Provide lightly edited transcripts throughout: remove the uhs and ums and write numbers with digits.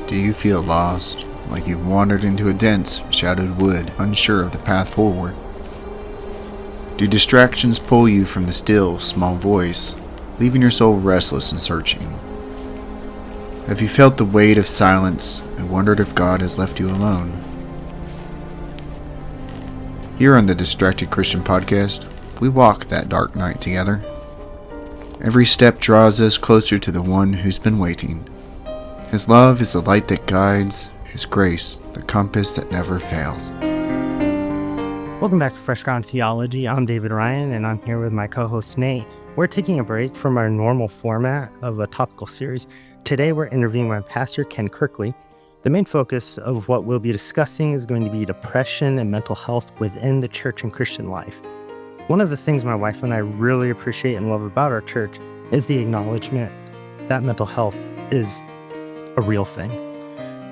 Do you feel lost, like you've wandered into a dense, shadowed wood, unsure of the path forward? Do distractions pull you from the still, small voice, leaving your soul restless and searching? Have you felt the weight of silence and wondered if God has left you alone? Here on the Distracted Christian Podcast, we walk that dark night together. Every step draws us closer to the one who's been waiting. His love is the light that guides, His grace, the compass that never fails. Welcome back to Fresh Ground Theology. I'm David Ryan, and I'm here with my co-host Nate. We're taking a break from our normal format of a topical series. Today, we're interviewing my Pastor Ken Kirkley. The main focus of what we'll be discussing is going to be depression and mental health within the church and Christian life. One of the things my wife and I really appreciate and love about our church is the acknowledgement that mental health is a real thing.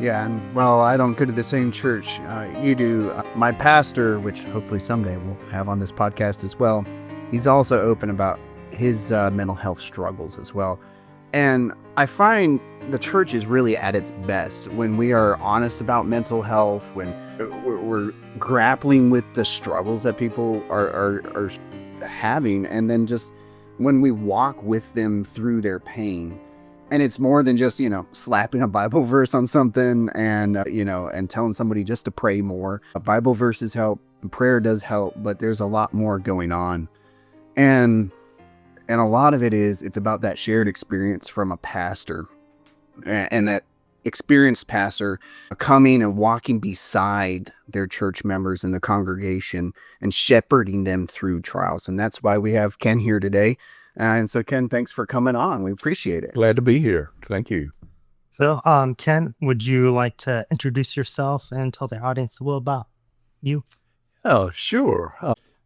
Yeah, and well, I don't go to the same church you do. My pastor, which hopefully someday we'll have on this podcast as well, he's also open about his mental health struggles as well. And I find the church is really at its best when we are honest about mental health, when we're grappling with the struggles that people are having, and then just when we walk with them through their pain. And it's more than just, slapping a Bible verse on something and, and telling somebody just to pray more. Bible verses help, prayer does help, but there's a lot more going on. And a lot of it's about that shared experience from a pastor, and that experienced pastor coming and walking beside their church members in the congregation and shepherding them through trials. And that's why we have Ken here today. And so, Ken, thanks for coming on. We appreciate it. Glad to be here. Thank you. So, Ken, would you like to introduce yourself and tell the audience a little about you? Oh, sure.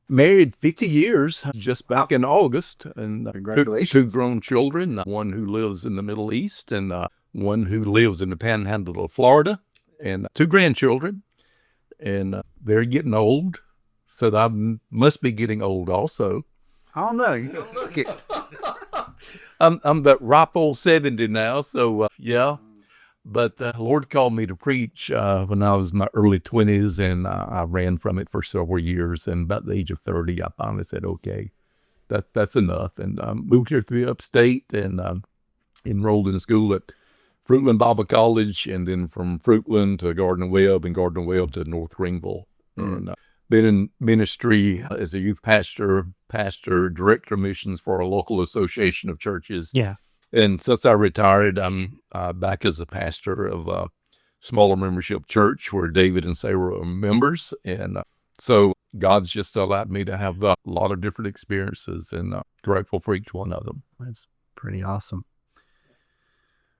Married 50 years, just back in August, and Congratulations. two grown children, one who lives in the Middle East and one who lives in the panhandle of Florida, and two grandchildren, and they're getting old, so I must be getting old also. I don't know. You don't look it. I'm that ripe old 70 now, so yeah. But the Lord called me to preach when I was in my early 20s, and I ran from it for several years. And about the age of 30, I finally said, okay, that's enough. And moved here to the upstate and enrolled in school at Fruitland Bible College, and then from Fruitland to Gardner Webb, and Gardner Webb to North Greenville. And been in ministry as a youth pastor, director of missions for a local association of churches. Yeah. And since I retired, I'm back as a pastor of a smaller membership church where David and Sarah are members. And so God's just allowed me to have a lot of different experiences, and grateful for each one of them. That's pretty awesome.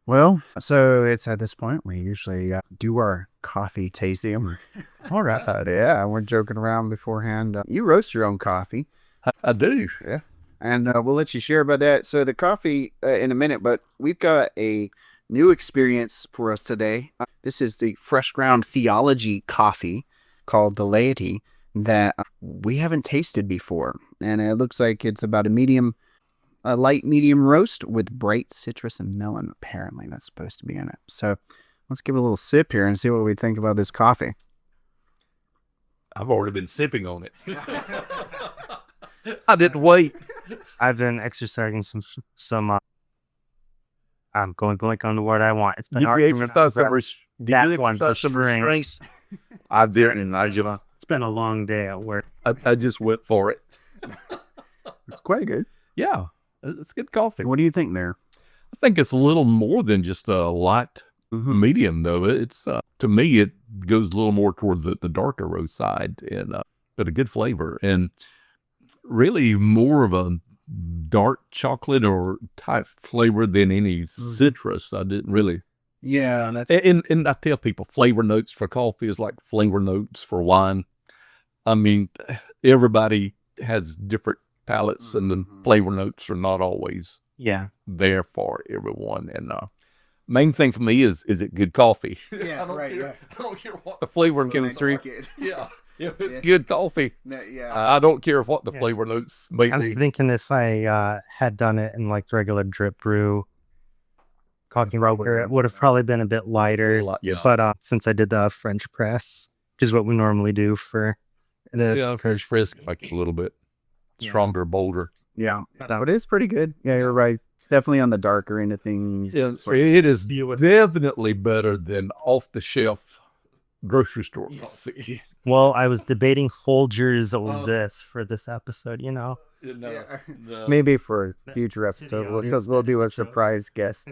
Well, so it's at this point we usually do our coffee tasting. All right. Yeah, we're joking around beforehand. You roast your own coffee. I do. Yeah. And we'll let you share about that. So the coffee in a minute, but we've got a new experience for us today. This is the Fresh Ground Theology coffee called the Laity that we haven't tasted before. And it looks like it's about a light medium roast with bright citrus and melon. Apparently that's supposed to be in it. So let's give it a little sip here and see what we think about this coffee. I've already been sipping on it. I didn't wait. I've been exercising some I'm going blank on the word I want. It's been hard to remember that one for spring. I didn't. It's been a long day at work. I just went for it. It's quite good. Yeah, it's good coffee. What do you think there? I think it's a little more than just a light medium, though. It's to me, it goes a little more toward the darker roast side, and but a good flavor, and really more of a dark chocolate or type flavor than any citrus. I didn't really. Yeah, that's and I tell people flavor notes for coffee is like flavor notes for wine. I mean, everybody has different palates, and the flavor notes are not always there for everyone. And main thing for me is it good coffee? Yeah, I don't care what the flavor chemistry. Yeah. If it's good coffee, yeah. I don't care what the flavor notes may I'm be. thinking if I had done it in like regular drip brew, coffee roaster. It would have probably been a bit lighter. Yeah. But since I did the French press, which is what we normally do for this. Yeah, French press like a little bit stronger, bolder. Yeah, but it is pretty good. Yeah, you're right. Definitely on the darker end of things. Yeah, it is definitely better than off the shelf grocery store coffee. Well, I was debating Folgers over this for this episode, Maybe for a future episode, we'll do a surprise guest.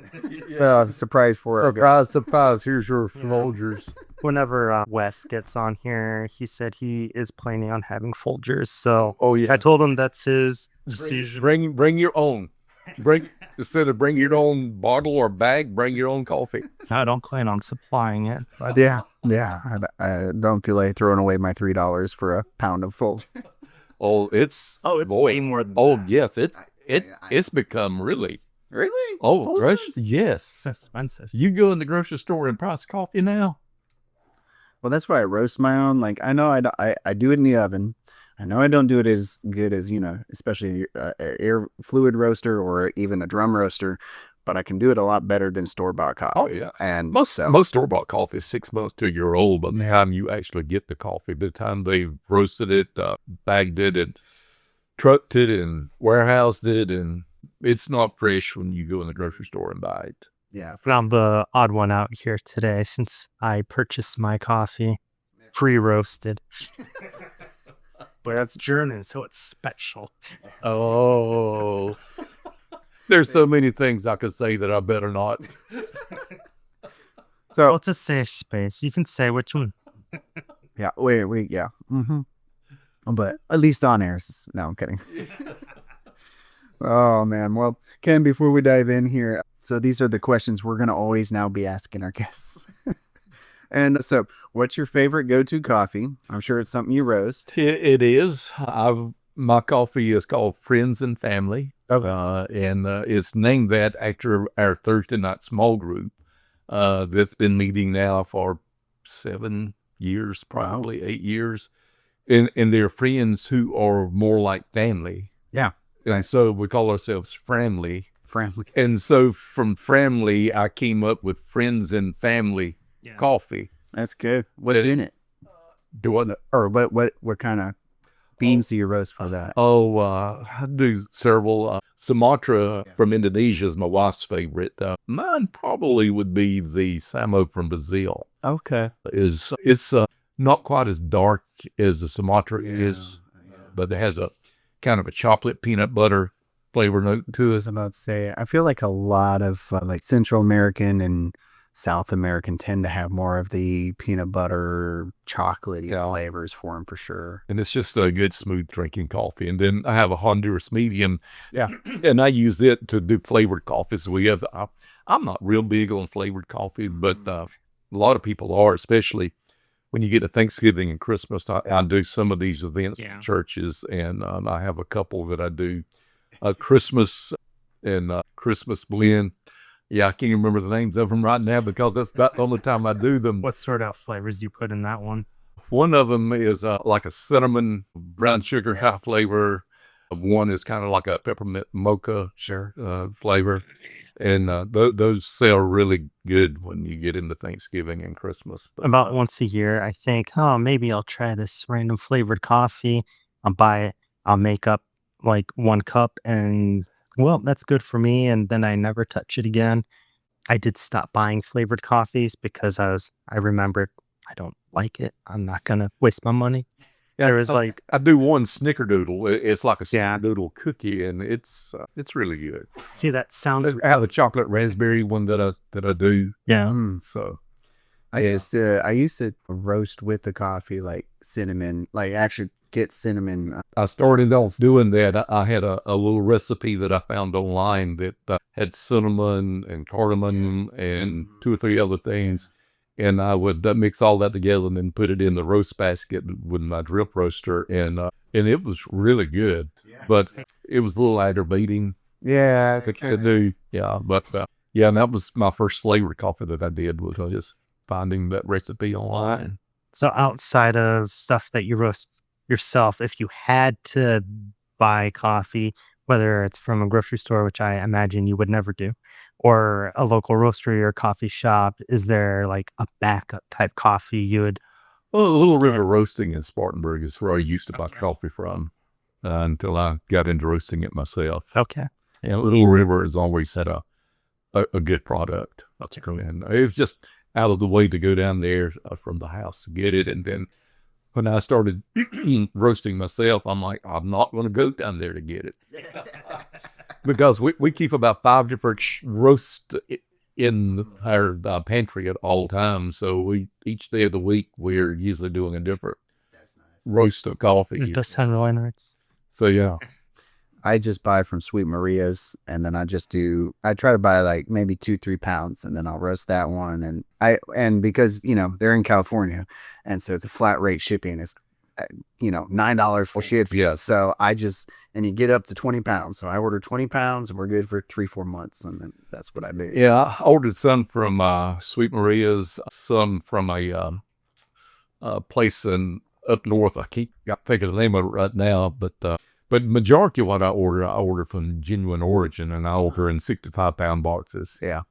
Surprise for Surprise, here's your Folgers. Whenever Wes gets on here, he said he is planning on having Folgers. So yeah. I told him that's his decision. Bring your own. Instead of bring your own bottle or bag, bring your own coffee. I don't plan on supplying it. But Yeah. I don't feel like throwing away my $3 for a pound of Folgers. It's way more than Oh, that. yes, it's become really. Really? Oh, Folgers? yes. It's expensive. You go in the grocery store and price coffee now. Well, that's why I roast my own. Like, I know I do it in the oven. I know I don't do it as good as, especially air fluid roaster or even a drum roaster, but I can do it a lot better than store-bought coffee. Oh, yeah. And Most store-bought coffee is 6 months to a year old by the time you actually get the coffee. By the time they've roasted it, bagged it, and trucked it, and warehoused it, and it's not fresh when you go in the grocery store and buy it. yeah, I'm the odd one out here today since I purchased my coffee pre-roasted. But that's German, so it's special. Oh. There's so many things I could say that I better not. So Well, it's a safe space. You can say which one. yeah, yeah. But at least on air. No, I'm kidding. Oh man. Well, Ken, before we dive in here, so these are the questions we're gonna always now be asking our guests. And so, what's your favorite go-to coffee? I'm sure it's something you roast. It is. My coffee is called Friends and Family. Okay. And it's named that after our Thursday night small group that's been meeting now for 7 years, probably 8 years. And they're friends who are more like family. Yeah. And so we call ourselves Family. Family. And so from Family, I came up with Friends and Family coffee. That's good. What's in it? Or what kind of beans do you roast for that? I do several. Sumatra from Indonesia is my wife's favorite. Mine probably would be the Samo from Brazil. Okay. It's not quite as dark as the Sumatra is, but it has a kind of a chocolate peanut butter flavor note to I it. was about to say, I feel like a lot of like Central American and South American tend to have more of the peanut butter, chocolatey flavors for them for sure. And it's just a good, smooth drinking coffee. And then I have a Honduras medium. Yeah. And I use it to do flavored coffees. I'm not real big on flavored coffee, but a lot of people are, especially when you get to Thanksgiving and Christmas. I do some of these events in churches, and I have a couple that I do Christmas and Christmas blend. Yeah, I can't remember the names of them right now because that's about the only time I do them. What sort of flavors do you put in that one? One of them is like a cinnamon brown sugar high flavor. One is kind of like a peppermint mocha flavor. And those sell really good when you get into Thanksgiving and Christmas. About once a year, I think, maybe I'll try this random flavored coffee. I'll buy it. I'll make up like 1 cup and, well, that's good for me. And then I never touch it again. I did stop buying flavored coffees because I remembered I don't like it. I'm not going to waste my money. There was like, I do one snickerdoodle. It's like a snickerdoodle cookie, and it's really good. See, that sounds. I have the chocolate raspberry one that I do. Yeah. So I used to roast with the coffee like cinnamon, like actually get cinnamon. I started off doing that. I had a little recipe that I found online that had cinnamon and cardamom and 2 or 3 other things. And I would mix all that together and then put it in the roast basket with my drip roaster. And it was really good. Yeah. But it was a little aggravating. Yeah. To do. Yeah. But and that was my first flavored coffee that I did, was just finding that recipe online. So outside of stuff that you roast yourself, if you had to buy coffee, whether it's from a grocery store, which I imagine you would never do, or a local roastery or coffee shop? Is there like a backup type coffee you would? Well, Little River Roasting in Spartanburg is where I used to buy coffee from until I got into roasting it myself. Okay. And Little River has always had a good product. That's great. And it was just out of the way to go down there from the house to get it. And then when I started roasting myself, I'm like, I'm not going to go down there to get it. Because we keep about 5 different roasts in our pantry at all times. So each day of the week, we're usually doing a different roast of coffee. It does sound really nice. So, yeah. I just buy from Sweet Maria's, and then I try to buy like maybe 2-3 pounds, and then I'll roast that one. And because, they're in California, and so it's a flat rate shipping. It's, $9 for shit. Yeah. So and you get up to 20 pounds. So I order 20 pounds and we're good for 3-4 months. And then that's what I do. Yeah, I ordered some from Sweet Maria's, some from a place up north. I can't think of the name of it right now, but majority of what I order from Genuine Origin, and I order in 65-pound boxes. Yeah.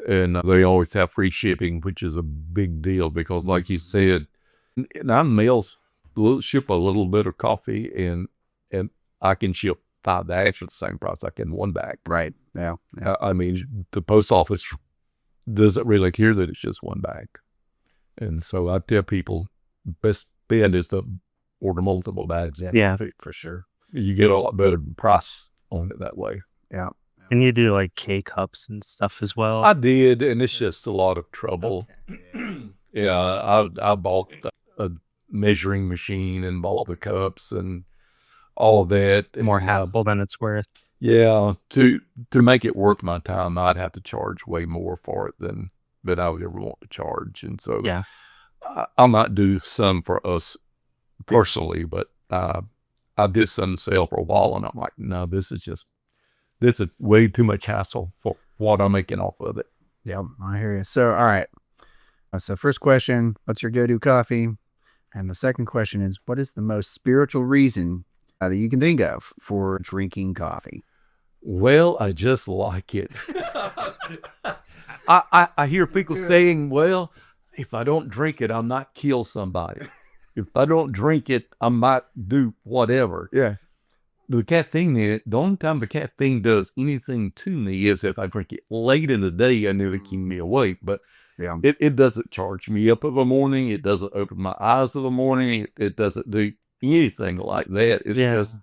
And they always have free shipping, which is a big deal because, like you said, 9 meals ship a little bit of coffee, and I can ship 5 bags for the same price I can 1 bag. Right. Yeah. I mean, the post office doesn't really care that it's just 1 bag. And so I tell people, best bet is to order multiple bags. Yeah. For sure. You get a lot better price on it that way. Yeah. And you do like K-cups and stuff as well? I did, and it's just a lot of trouble. Okay. Yeah, I bought a measuring machine and bought the cups and all of that. More hassle than it's worth. Yeah, to make it worth my time, I'd have to charge way more for it than I would ever want to charge. And so Yeah. I might do some for us personally, but I did some sale for a while, and I'm like, no, this is way too much hassle for what I'm making off of it. Yeah, I hear you. So, all right. So first question, what's your go-to coffee? And the second question is, what is the most spiritual reason that you can think of for drinking coffee? Well, I just like it. I hear people saying, well, if I don't drink it, I might kill somebody. If I don't drink it, I might do whatever. Yeah. The caffeine in it, the only time the caffeine does anything to me is if I drink it late in the day and it'll keep me awake. But Yeah. it doesn't charge me up in the morning. It doesn't open my eyes in the morning. It doesn't do anything like that. It's just,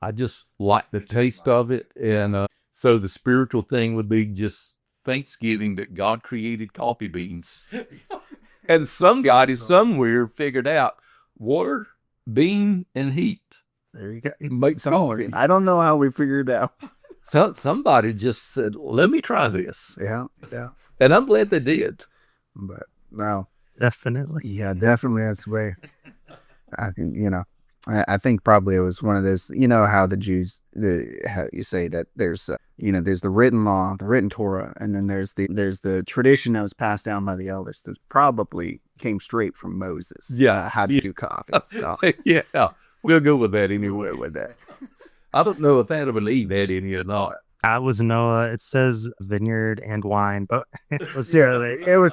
I just like the taste of it. And so the spiritual thing would be just thanksgiving that God created coffee beans. And somebody somewhere figured out water, bean, and heat. There you go. Makes coffee. I don't know how we figured it out. So somebody just said, let me try this. Yeah. And I'm glad they did. But no. Definitely. Yeah, definitely. That's the way. I think, I think probably it was one of those, how the Jews, how you say that there's, there's the written law, the written Torah, and then there's the tradition that was passed down by the elders that probably came straight from Moses. Yeah. How to do coffee. So. Yeah, we'll go with that anyway with that. I don't know if Adam and Eve had any or not. I was Noah. It says vineyard and wine, but It was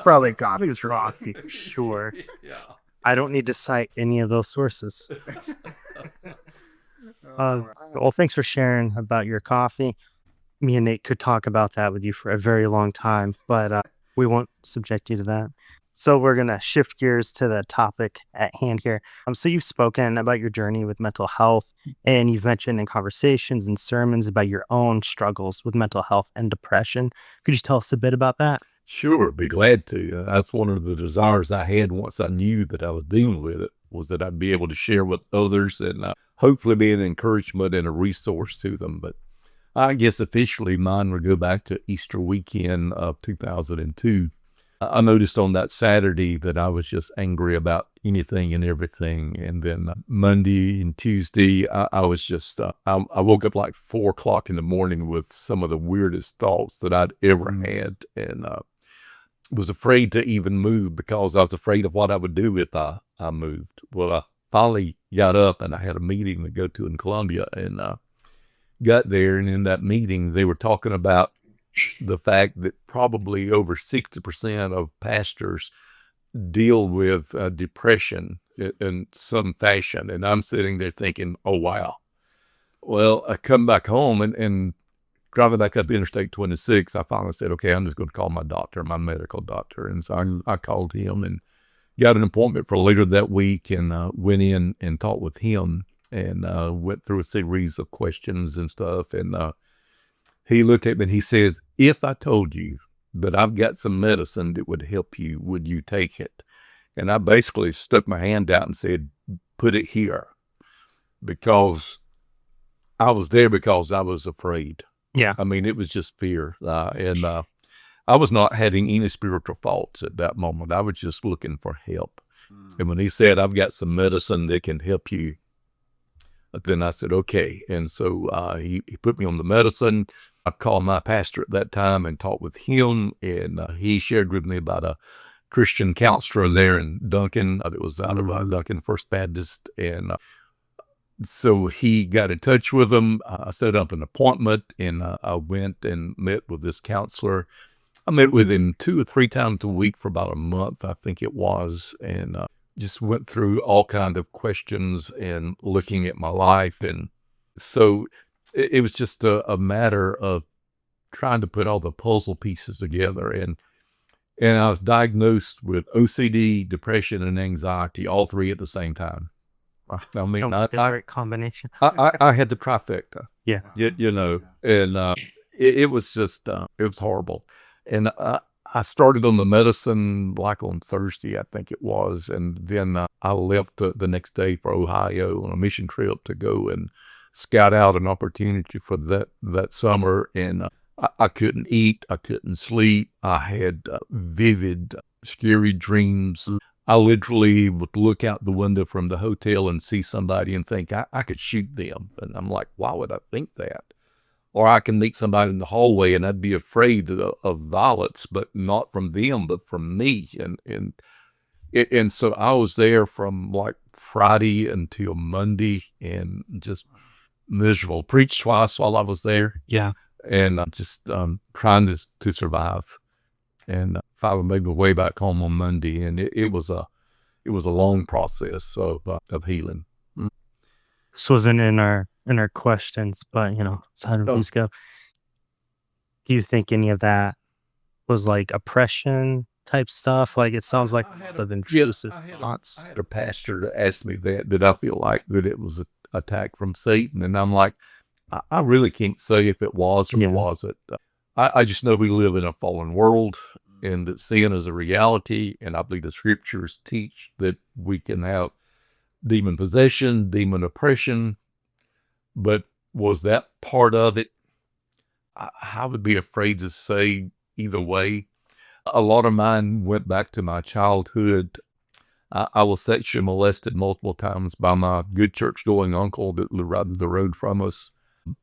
probably coffee. it was coffee. Sure. Yeah. I don't need to cite any of those sources. Well, thanks for sharing about your coffee. Me and Nate could talk about that with you for a very long time, but we won't subject you to that. So we're going to shift gears to the topic at hand here. So you've spoken about your journey with mental health, and you've mentioned in conversations and sermons about your own struggles with mental health and depression. Could you tell us a bit about that? Sure, be glad to. That's one of the desires I had once I knew that I was dealing with it, was that I'd be able to share with others and hopefully be an encouragement and a resource to them. But I guess officially mine would go back to Easter weekend of 2002. I noticed on that Saturday that I was just angry about anything and everything. And then Monday and Tuesday, I was just, I woke up like 4 o'clock in the morning with some of the weirdest thoughts that I'd ever had. And was afraid to even move because I was afraid of what I would do if I moved. Well, I finally got up and I had a meeting to go to in Columbia, and got there, and in that meeting, they were talking about the fact that probably over 60% of pastors deal with depression in some fashion. And I'm sitting there thinking, oh, wow. Well, I come back home and driving back up Interstate 26, I finally said, okay, I'm just going to call my doctor, my medical doctor. And so I called him and got an appointment for later that week, and went in and talked with him, and went through a series of questions and stuff. And he looked at me and he says, if I told you that I've got some medicine that would help you, would you take it? And I basically stuck my hand out and said, put it here, because I was there because I was afraid. Yeah. I mean, it was just fear. And I was not having any spiritual thoughts at that moment. I was just looking for help. And when he said, I've got some medicine that can help you, then I said, okay. And so he put me on the medicine. I called my pastor at that time and talked with him, and he shared with me about a Christian counselor there in Duncan that was out of Duncan First Baptist. And so he got in touch with him. I set up an appointment, and I went and met with this counselor. I met with him 2 or 3 times a week for about a month, I think it was, and just went through all kinds of questions and looking at my life. And so it was just a matter of trying to put all the puzzle pieces together. And I was diagnosed with OCD, depression, and anxiety, all 3 at the same time. I mean, The right combination. I had the trifecta. Yeah. You know, and it was just, it was horrible. And I started on the medicine like on Thursday, I think it was. And then I left the next day for Ohio on a mission trip to go and scout out an opportunity for that summer. And I couldn't eat. I couldn't sleep. I had vivid, scary dreams. I literally would look out the window from the hotel and see somebody and think I could shoot them. And I'm like, why would I think that? Or I can meet somebody in the hallway and I'd be afraid of violence, but not from them, but from me. And so I was there from like Friday until Monday, and just miserable. Preached twice while I was there. Yeah. And just trying to survive. And finally made my way back home on Monday, and it was a long process of healing. This wasn't in our questions, but it's how do we go? Do you think any of that was like oppression type stuff? Like it sounds like the intrusive thoughts. I had a pastor to ask me that. Did I feel like that it was an attack from Satan? And I'm like, I really can't say if it was or wasn't. I just know we live in a fallen world, and that sin is a reality. And I believe the scriptures teach that we can have demon possession, demon oppression. But was that part of it? I would be afraid to say either way. A lot of mine went back to my childhood. I was sexually molested multiple times by my good church-going uncle that lived right up the road from us.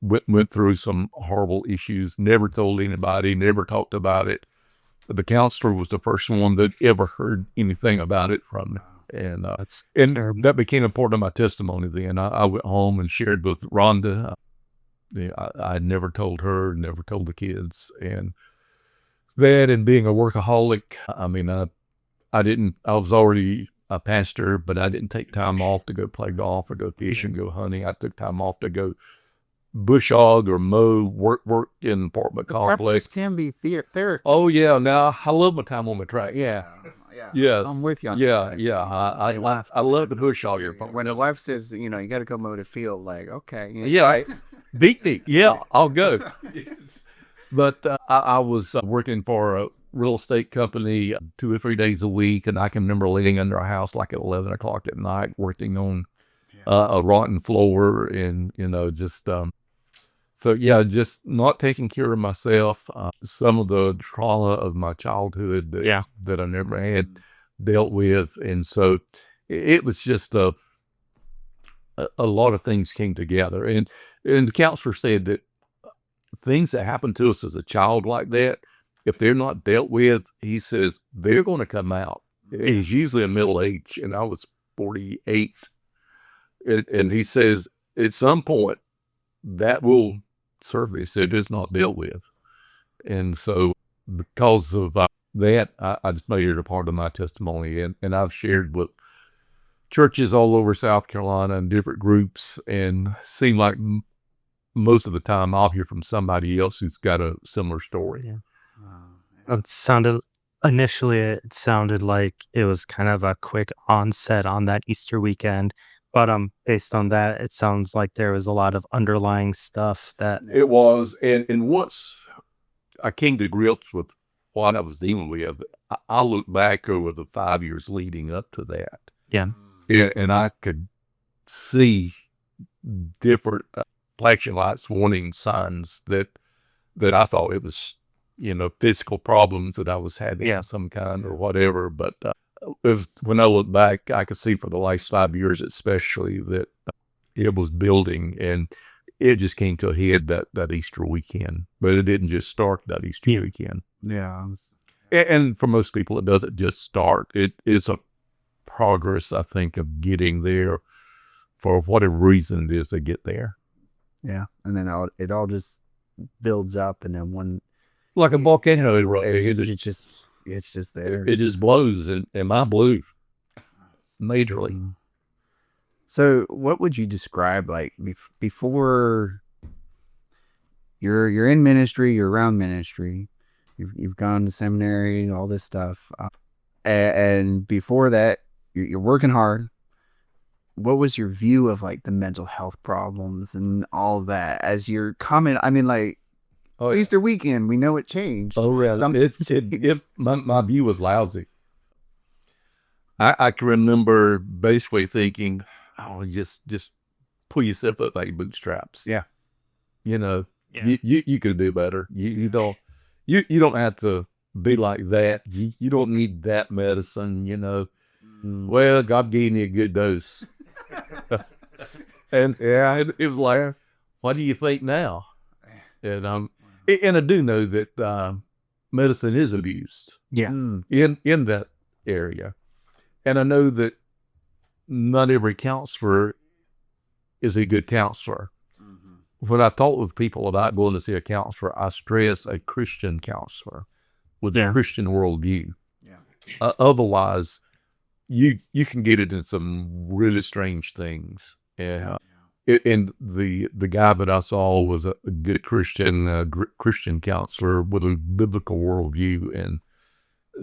Went through some horrible issues, never told anybody, never talked about it. The counselor was the first one that ever heard anything about it from me. And that became a part of my testimony then. I went home and shared with Rhonda. I had never told her, never told the kids. And that, and being a workaholic, I mean, I was already a pastor, but I didn't take time off to go play golf or go fishing, go hunting. I took time off to go bush hog or mow, work in apartment complex. Can be therapy. Oh yeah, now I love my time on my track. Yeah. Yes. I'm with you on Yeah, that. yeah. I love the bush hog. But when the wife says, you got to go mow the field, like, okay. Yeah, beat me. Yeah, I'll go. But I was working for a real estate company 2 or 3 days a week, and I can remember laying under a house like at 11 o'clock at night, working on a rotten floor, and just just not taking care of myself. Some of the trauma of my childhood that I never had dealt with, and so it was just a lot of things came together, and the counselor said that things that happen to us as a child like that, if they're not dealt with, he says they're going to come out. It's usually a middle age, and I was 48. And he says, at some point, that will surface. It is not dealt with. And so because of that, I just made it a part of my testimony. And I've shared with churches all over South Carolina and different groups, and seem like most of the time I'll hear from somebody else who's got a similar story. Yeah. Initially, it sounded like it was kind of a quick onset on that Easter weekend. But based on that, it sounds like there was a lot of underlying stuff that... It was. And once I came to grips with what I was dealing with, I look back over the 5 years leading up to that. Yeah. And I could see different flashing lights, warning signs that I thought it was, physical problems that I was having of some kind or whatever. But when I look back, I could see for the last 5 years especially that it was building, and it just came to a head that Easter weekend. But it didn't just start that Easter weekend. Yeah. And for most people, it doesn't just start. It is a progress, I think, of getting there for whatever reason it is to get there. Yeah. And then it all just builds up, and then one... Like a volcano, it's just there. It just blows, and mine blew majorly. So what would you describe, like, before you're in ministry, you're around ministry, you've gone to seminary, all this stuff, and before that, you're working hard. What was your view of, like, the mental health problems and all that as you're coming? I mean, like, Easter weekend, we know it changed. Oh, really? My view was lousy. I can remember basically thinking, just pull yourself up like bootstraps. Yeah. You could do better. You don't have to be like that. You don't need that medicine, Well, God gave me a good dose. And it was like, what do you think now? And I do know that medicine is abused. Yeah. In that area. And I know that not every counselor is a good counselor. When I talk with people about going to see a counselor, I stress a Christian counselor with a Christian worldview. Yeah. Otherwise, you can get it in some really strange things. And the guy that I saw was a good Christian counselor with a biblical worldview, and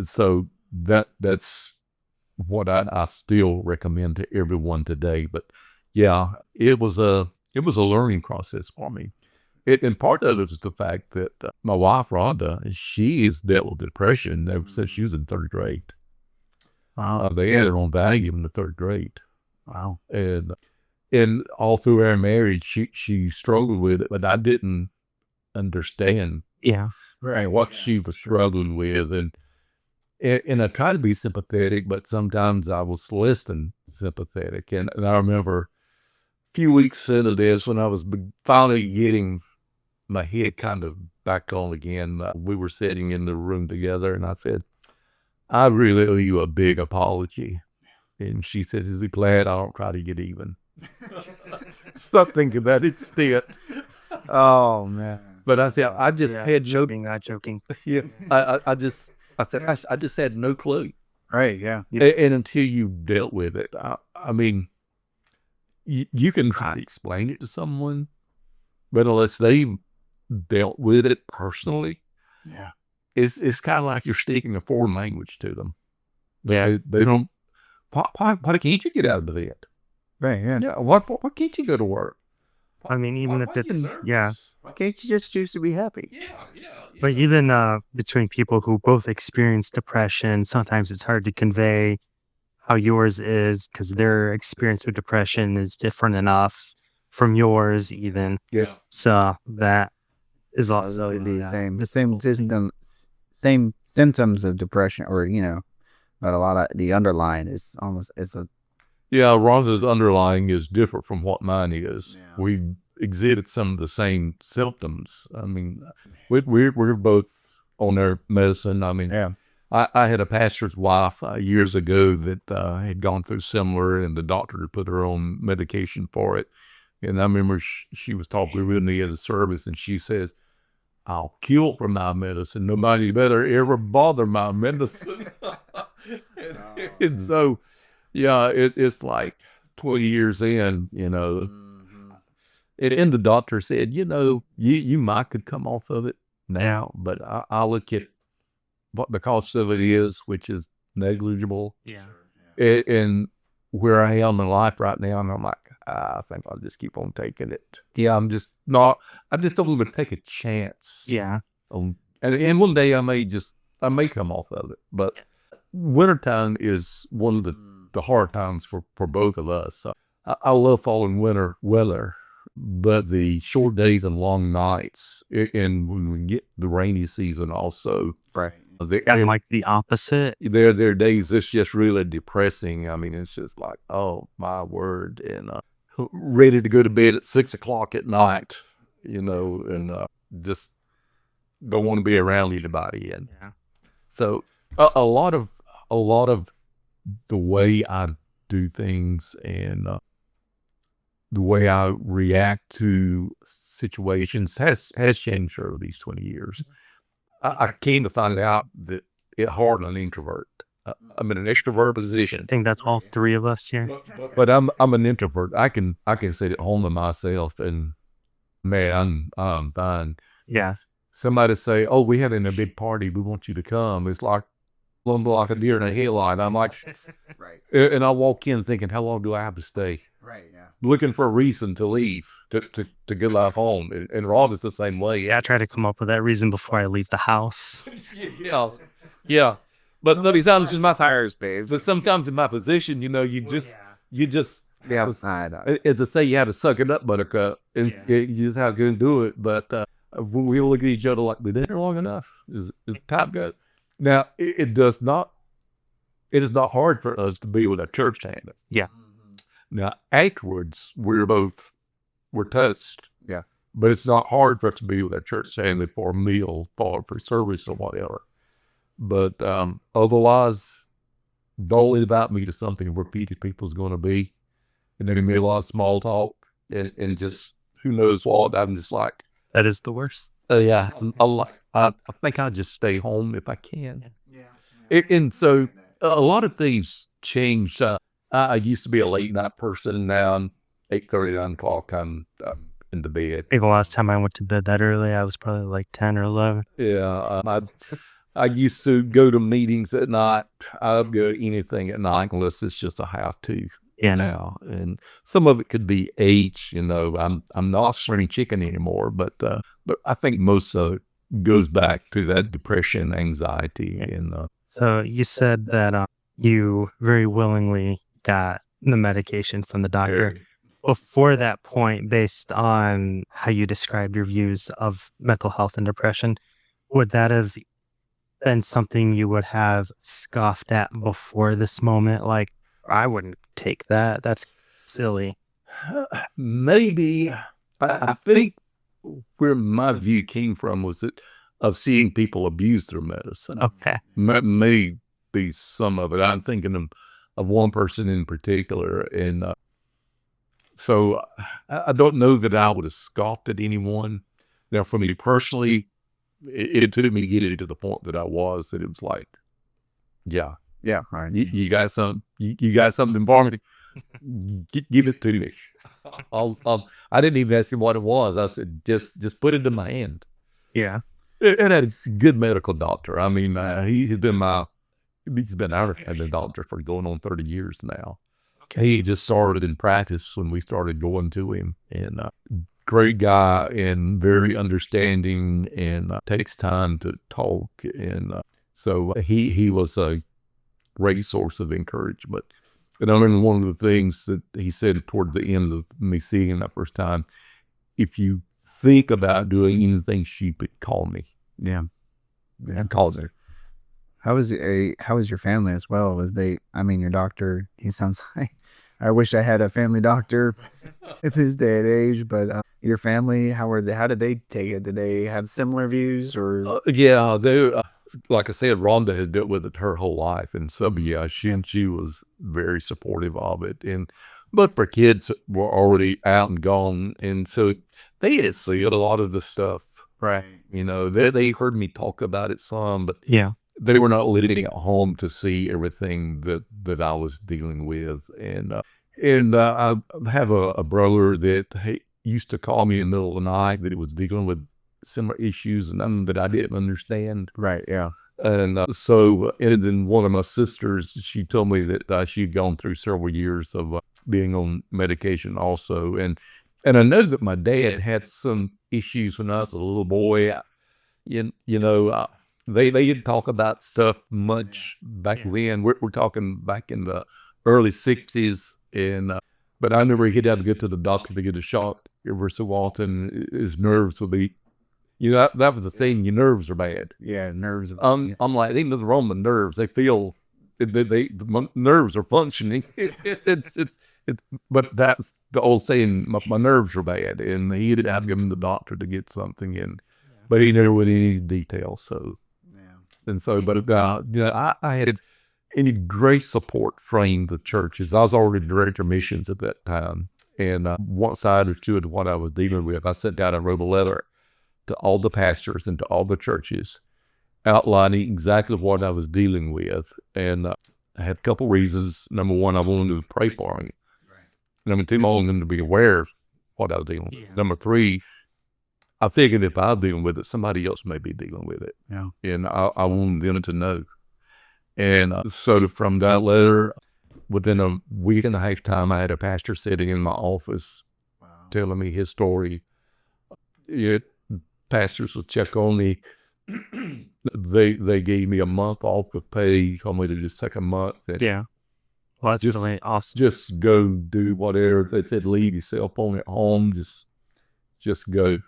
so that's what I still recommend to everyone today. But yeah, it was a learning process for me. And part of it is the fact that my wife Rhonda, she has dealt with depression ever since she was in third grade. Wow. They had her on Valium in the third grade. Wow. And all through our marriage, she struggled with it, but I didn't understand what she was struggling with. And I tried to be sympathetic, but sometimes I was less than sympathetic. And I remember a few weeks into this, when I was finally getting my head kind of back on again, we were sitting in the room together, and I said, I really owe you a big apology. And she said, is he glad I don't try to get even? Stop thinking that instead. Oh, man. But I said, I just had not joking. Yeah. I just had no clue. Right. Yeah. And until you dealt with it, I mean, you can try to explain it to someone, but unless they dealt with it personally, it's kind of like you're speaking a foreign language to them. Yeah. They don't. Why can't you get out of bed? Right. Yeah. Yeah. Why can't you go to work? I mean, even if it's Why can't you just choose to be happy? Yeah. But even between people who both experience depression, sometimes it's hard to convey how yours is because their experience with depression is different enough from yours even. Yeah. So that is also The same symptoms of depression, or but a lot of the underlying is almost Yeah, Rhonda's underlying is different from what mine is. Yeah. We exhibit some of the same symptoms. I mean, we're both on our medicine. I mean, I had a pastor's wife years ago that had gone through similar, and the doctor had put her on medication for it. And I remember she was talking with me at the service, and she says, "I'll kill for my medicine. Nobody better ever bother my medicine." And so, yeah, it's like 20 years in, and the doctor said, you might could come off of it now, but I look at what the cost of it is, which is negligible. Yeah. And where I am in life right now, and I'm like, I think I'll just keep on taking it. Yeah, I just don't even take a chance. Yeah. And one day I may come off of it, but wintertime is one of the hard times for both of us. I love fall and winter weather, but the short days and long nights, and when we get the rainy season also, Right. And like the opposite. there are days it's just really depressing. I mean, it's just like, oh my word, and ready to go to bed at 6:00 at night, and just don't want to be around anybody. And Yeah. so a lot of the way I do things and the way I react to situations has changed over these 20 years. I came to find out that it's hard on an introvert. I'm in an extrovert position, I think that's all three of us here. but I'm an introvert. I can sit at home to myself, and man, I'm fine. Yeah. Somebody say, "Oh, we having a big party. We want you to come." It's like like a deer in a headlight. I'm like, Right. and I walk in thinking, how long do I have to stay? Right. Yeah. Looking for a reason to leave, to get life home. And Rob is the same way. Yeah. I try to come up with that reason before I leave the house. Yeah. But sometimes in my Tires, babe. but sometimes in my position, you just Yeah. I know. as I say, you have to suck it up, buttercup, and you just have to do it. But when we look at each other like, we did it long enough. Is time good? Now it is not hard for us to be with a church family. Yeah. Now afterwards, we're touched. Yeah. But it's not hard for us to be with a church family for a meal, for service or whatever. But otherwise, don't invite me to something where people's going to be, and then be a lot of small talk and just who knows what. I'm just like, That is the worst. yeah, I think I'll just stay home if I can. Yeah. And so a lot of things changed. I used to be a late night person. Now I'm 8:30, 9 o'clock. I'm in the bed. Maybe the last time I went to bed that early, I was probably like 10 or 11. Yeah, I used to go to meetings at night. I'd go to anything at night unless it's just a have to. Yeah. Now, and some of it could be age. I'm not spring chicken anymore, but I think most of it goes back to that depression, anxiety, and So you said that you very willingly got the medication from the doctor. Before that point, based on how you described your views of mental health and depression, would that have been something you would have scoffed at before this moment? Like, I wouldn't take that. That's silly. maybe I think where my view came from was that of seeing people abuse their medicine. Okay. May be some of it. I'm thinking of one person in particular, and so I don't know that I would have scoffed at anyone. Now, for me personally, it took me to get it to the point that I was, that it was like, yeah, Yeah. Right. you got something, you got something for me, give it to me. I didn't even ask him what it was. I said, just put it in my hand. Yeah. And that's a good medical doctor. I mean, he's been our doctor for going on 30 years now. He just started in practice when we started going to him, and great guy and very understanding, and takes time to talk. And so he was a great source of encouragement. And I remember one of the things that he said toward the end of me seeing him that first time, if you think about doing anything stupid, call me. Yeah. Yeah. Calls her. How was your family as well? Your doctor, he sounds like, I wish I had a family doctor at this day and age, but your family, how did they take it? Did they have similar views or? Yeah, they, like I said, Rhonda has dealt with it her whole life. And so, yeah, she was very supportive of it. And Both of our kids were already out and gone, and so they didn't see a lot of the stuff. Right. They heard me talk about it some, but Yeah. they were not living at home to see everything that I was dealing with. And I have a brother that used to call me in the middle of the night that he was dealing with similar issues and that I didn't understand. Right. Yeah. And then one of my sisters, she told me that she'd gone through several years of being on medication also. And I know that my dad had some issues when I was a little boy. They didn't talk about stuff much back then. We're talking back in the early 60s. But I remember he'd have to get to the doctor to get a shot every so often. His nerves would be, that was the thing. Your nerves are bad. Yeah. Nerves. I'm like, ain't nothing wrong with nerves. They feel, the nerves are functioning. But that's the old saying, my nerves are bad. And he had to give him the doctor to get something in. But he never went into any detail. So, I had any great support from the churches. I was already director of missions at that time. And once I understood what I was dealing with, I sat down and wrote a letter to all the pastors and to all the churches outlining exactly what I was dealing with. And I had a couple reasons. Number one, I wanted to pray for them. Right. Number two, I wanted them to be aware of what I was dealing with. Yeah. Number three, I figured if I'm dealing with it, somebody else may be dealing with it. Yeah. And I wanted them to know. And so from that letter, within a week and a half time, I had a pastor sitting in my office telling me his story. Pastors would check on me. They gave me a month off of pay, told me to just take a month. And Well, that's really awesome. Just go do whatever. They said, leave your cell phone at home. Just go.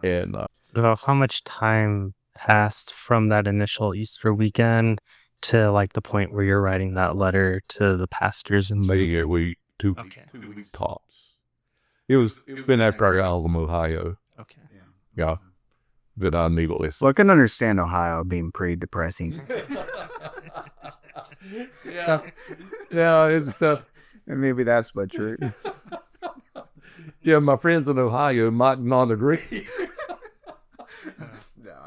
And so how much time passed from that initial Easter weekend to like the point where you're writing that letter to the pastors? And maybe a week, 2 weeks tops. It's been after I got home from Ohio. Okay. Yeah. That I needless. Well, I can understand Ohio being pretty depressing. Yeah, it's tough. And maybe that's what you're. Yeah, my friends in Ohio might not agree.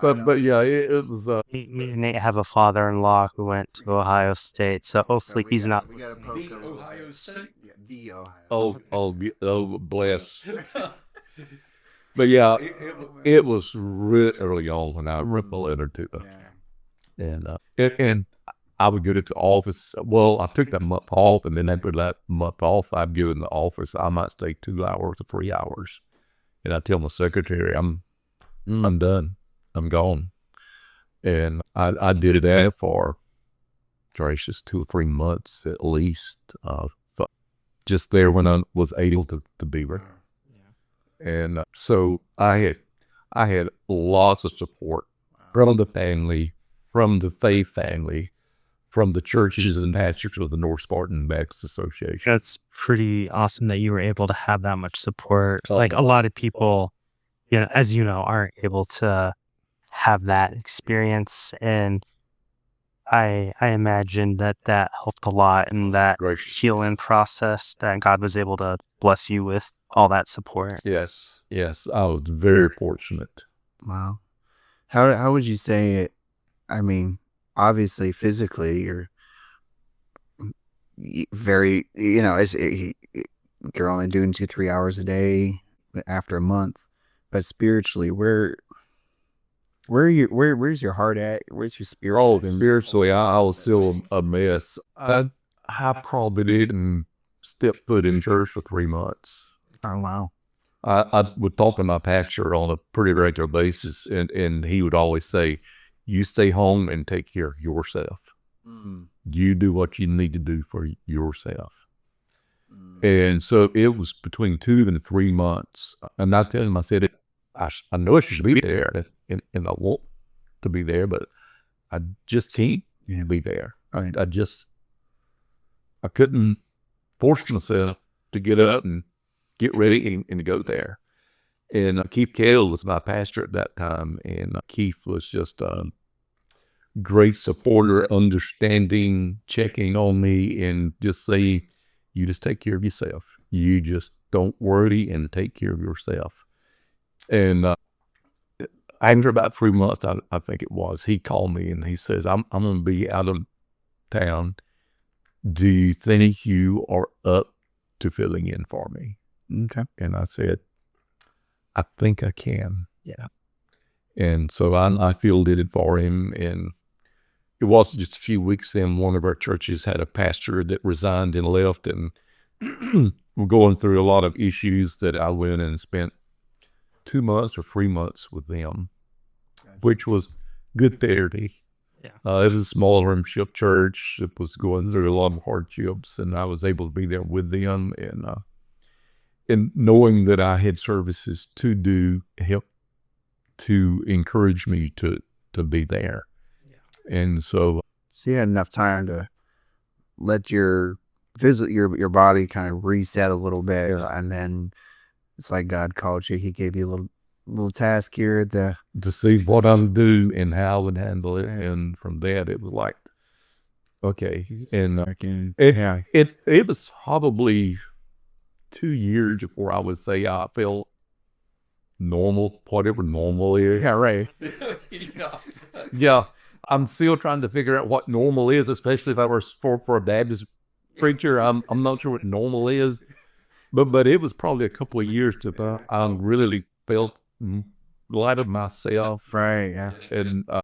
But yeah, it was. Me and Nate have a father-in-law who went to Ohio State, so hopefully he's not. We got The Ohio State? Yeah, the Ohio. Oh, bless. But yeah, it was really early on when I wrote the letter to them. Yeah. And I would go to the office. Well, I took that month off, and then after that month off, I'd go in the office. I might stay 2 hours or 3 hours. And I tell my secretary, I'm done. I'm gone. And I did that for, just 2 or 3 months at least. Just there when I was able to be there. And so I had lots of support from the family, from the faith family, from the churches and pastors of the North Spartan Baptist Association. That's pretty awesome that you were able to have that much support. Like a lot of people, as you know, aren't able to have that experience. And I imagine that helped a lot in that healing process, that God was able to bless you with all that support. Yes, I was very fortunate. Wow. How would you say it? I mean, obviously, physically, you're very, you're only doing 2-3 hours a day after a month, but spiritually, where's your heart at? Where's your spirit? Oh, spiritually, I was still a mess. I probably didn't step foot in church for 3 months. Oh, wow. I would talk to my pastor on a pretty regular basis, and he would always say, you stay home and take care of yourself. Mm. You do what you need to do for yourself. And so it was between 2 and 3 months. And I tell him, I said, I know I should be there, and I want to be there, but I just can't be there. I couldn't force myself to get up and get ready and go there. And Keith Cale was my pastor at that time, and Keith was just a great supporter, understanding, checking on me, and just saying, You just take care of yourself. You just don't worry and take care of yourself. And after about 3 months, I think it was, he called me and he says, I'm going to be out of town. Do you think you are up to filling in for me? Okay. And I said, I think I can. Yeah. And so I filled it for him. And it wasn't just a few weeks in, one of our churches had a pastor that resigned and left, and we're going through a lot of issues that I went and spent 2 months or 3 months with them, which was good therapy. Yeah. It was a small membership church. It was going through a lot of hardships, and I was able to be there with them, and knowing that I had services to do helped to encourage me to be there. Yeah. And so you had enough time to let your body kind of reset a little bit, and then it's like God called you. He gave you a little task here to see what I'm do and how I would handle it, and from that it was like, okay. And it was probably 2 years before I would say I felt normal, whatever normal is. Yeah, right. Yeah, I'm still trying to figure out what normal is, especially if I was for a Baptist preacher. I'm not sure what normal is, but it was probably a couple of years to I really felt light of myself. Right. Yeah. And I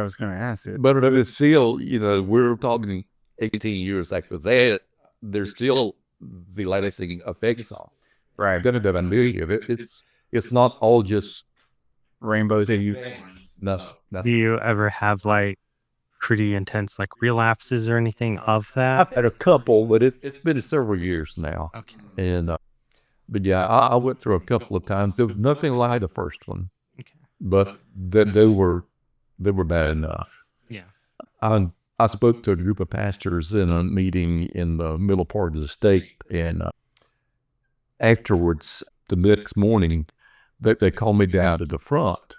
was going to ask it, but it was still, we're talking 18 years after that. There's still the lasting effects on. right? It's not all just Rainbows and you. no. Do you ever have like pretty intense like relapses or anything of that? I've had a couple, but it's been several years now. Okay. And but yeah, I went through a couple of times. It was nothing like the first one, Okay. but they were bad enough. Yeah. I spoke to a group of pastors in a meeting in the middle part of the state, and afterwards, the next morning, they called me down to the front,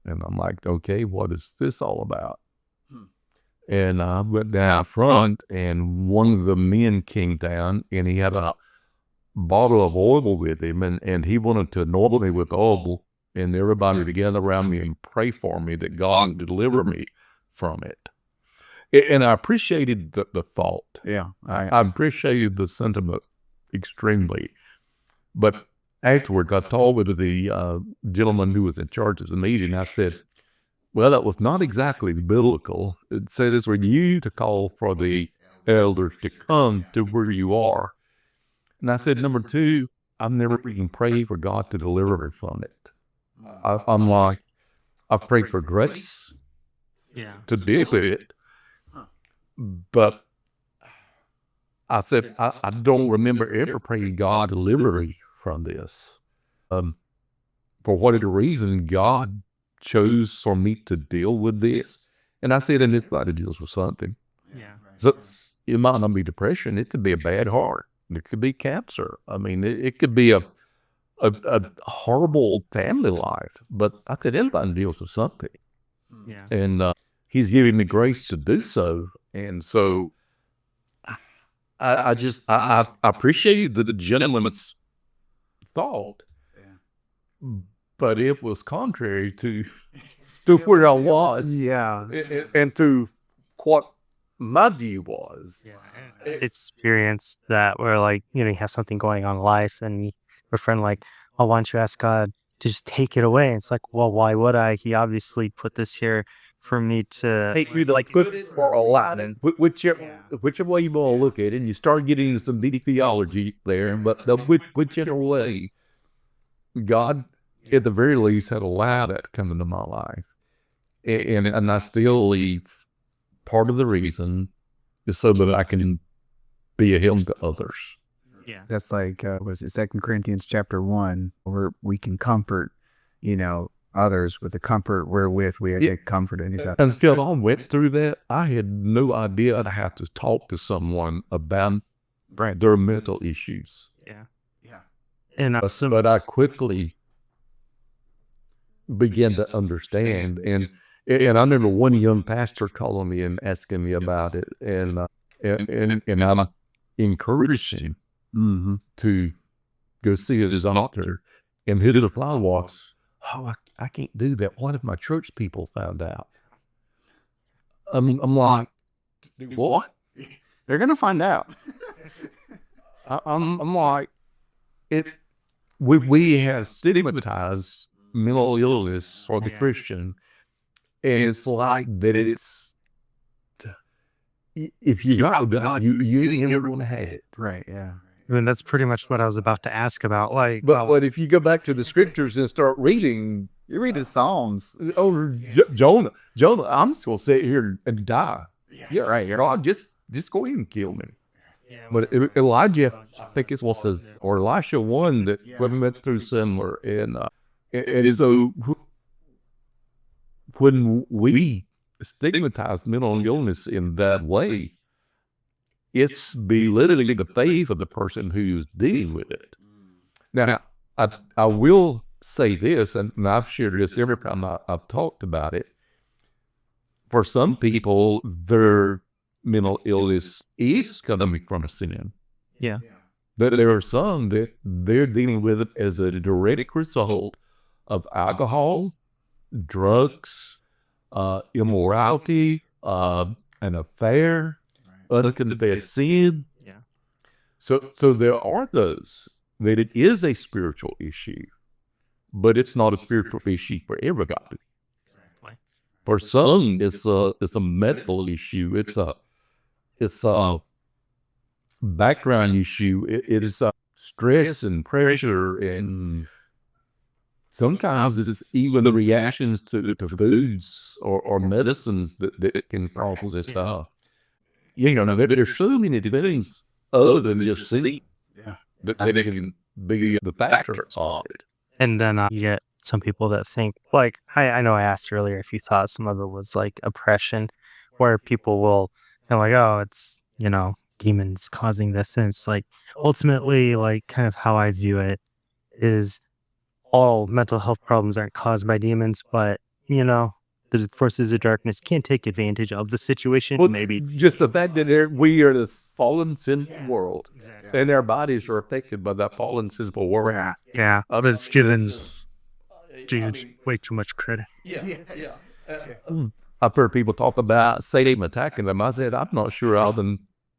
and I'm like, okay, what is this all about? And I went down front, and one of the men came down, and he had a bottle of oil with him, and he wanted to anoint me with oil, and everybody to gather around me and pray for me that God would deliver me from it. And I appreciated the thought. Yeah. I appreciated the sentiment extremely. But afterwards, I told with the gentleman who was in charge of the meeting, I said, well, that was not exactly biblical. It said it's for you to call for the elders to come to where you are. And I said, number two, I've never even prayed for God to deliver me from it. I'm like, I've prayed for grace to deal with it. But I said, I don't remember ever praying God to deliver me from this. For whatever reason, God chose for me to deal with this. And I said, and everybody deals with something. Yeah. So it might not be depression. It could be a bad heart. It could be cancer. I mean, it could be a horrible family life. But I said, everybody deals with something. Yeah. And he's giving me grace to do so. And so I appreciate the gentleman's thought, but it was contrary to where I was. Yeah. And to what my view was. Experience that where like, you have something going on in life and your friend like, oh, why don't you ask God to just take it away? And it's like, well, why would I? He obviously put this here for me to take me to like put it or a lot, and whichever way you want to look at it, and you start getting into some deep theology there, but whichever way, God at the very least had allowed that to come into my life, and I still leave part of the reason is so that I can be a help to others. Yeah. That's like was it 2 Corinthians chapter 1, where we can comfort, others with the comfort wherewith we get comforted. Until I went through that, I had no idea I'd have to talk to someone about their mental issues. Yeah. And but I quickly began to understand. And I remember one young pastor calling me and asking me about it. And I'm, encouraged him Mm-hmm. to go see his doctor. And his reply was, "Oh, I can't do that. What if my church people found out?" I'm like, "What?" They're gonna find out. I'm like, we have stigmatized mental illness for the Christian, and it's like that. If you got God, you ain't never gonna have it. Right. Yeah. And that's pretty much what I was about to ask about. Like, But if you go back to the scriptures and start reading, You read the Psalms. Jonah, I'm just gonna sit here and die. Yeah, right. God, just go ahead and kill me. But Elijah, I think it's what says, or Elisha one that went through similar, and so when we stigmatize mental illness in that way, it's belittling the faith of the person who's dealing with it. Now, I will say this, and I've shared this every time I've talked about it. For some people, their mental illness is coming from a sin. yeah, But there are some that they're dealing with it as a direct result of alcohol, drugs, immorality, an affair, unconfessed sin. yeah, So there are those that it is a spiritual issue, but it's not a spiritual issue for everybody. For some, it's a medical issue. It's a background issue. It is stress and pressure, and sometimes it's even the reactions to foods or medicines that can cause this stuff. There's so many things other than just sleep that can be the factor of it. And then you get some people that think, like, I know I asked earlier if you thought some of it was like oppression, where people will kind of like, oh, it's, demons causing this. And it's like, ultimately, like, kind of how I view it is all mental health problems aren't caused by demons, but, the forces of darkness can take advantage of the situation. Well, Maybe just the fact that we are this fallen sinful world, and our bodies are affected by that fallen sinful world. Yeah, but it's given dudes way too much credit. I've heard people talk about Satan attacking them. I said, I'm not sure how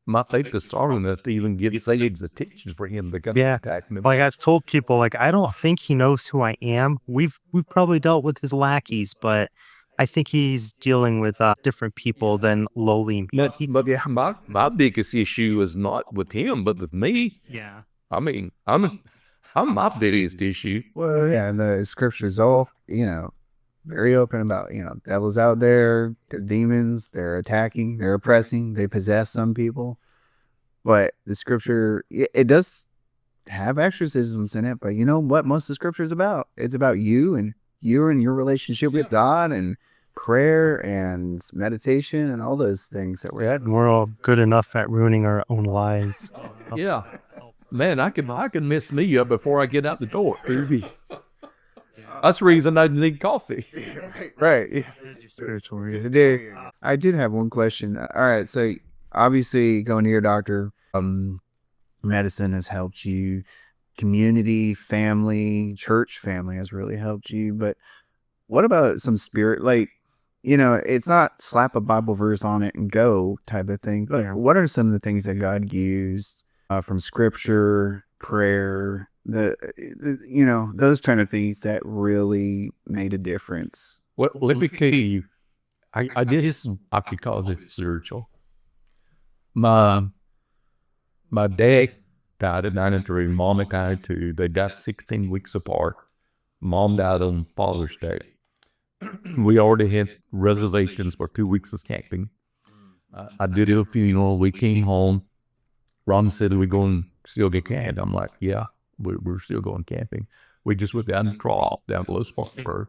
my faith is strong enough to even give Satan's attention for him to come attack them. Like I've told people, like, I don't think he knows who I am. We've probably dealt with his lackeys, but I think he's dealing with different people than lowly me. But my biggest issue is not with him, but with me. Yeah. I mean, I'm my biggest issue. Well, yeah, and the scriptures all, very open about, devils out there, they're demons, they're attacking, they're oppressing, they possess some people. But the scripture, it does have exorcisms in it, but you know what most of the scripture is about? It's about you and your relationship with God and prayer and meditation and all those things that We're all good enough at ruining our own lives. Yeah. Man, I can mess me up before I get out the door. That's the reason I need coffee. Right. Yeah. Spiritual reason. I did have one question. All right. So obviously going to your doctor, medicine has helped you. Community, family, church family has really helped you. But what about some spirit? Like, it's not slap a Bible verse on it and go type of thing. But what are some of the things that God used from scripture, prayer, those kind of things that really made a difference? Well, let me tell you, I did this because it's spiritual. My dad died at 93, mom at 92. They got 16 weeks apart. Mom died on Father's Day. We already had reservations for 2 weeks of camping. I did a funeral. We came home. Ron said, "Are we going to still get camped?" I'm like, "Yeah, we're still going camping." We just went down the trawl, down below Spartanburg.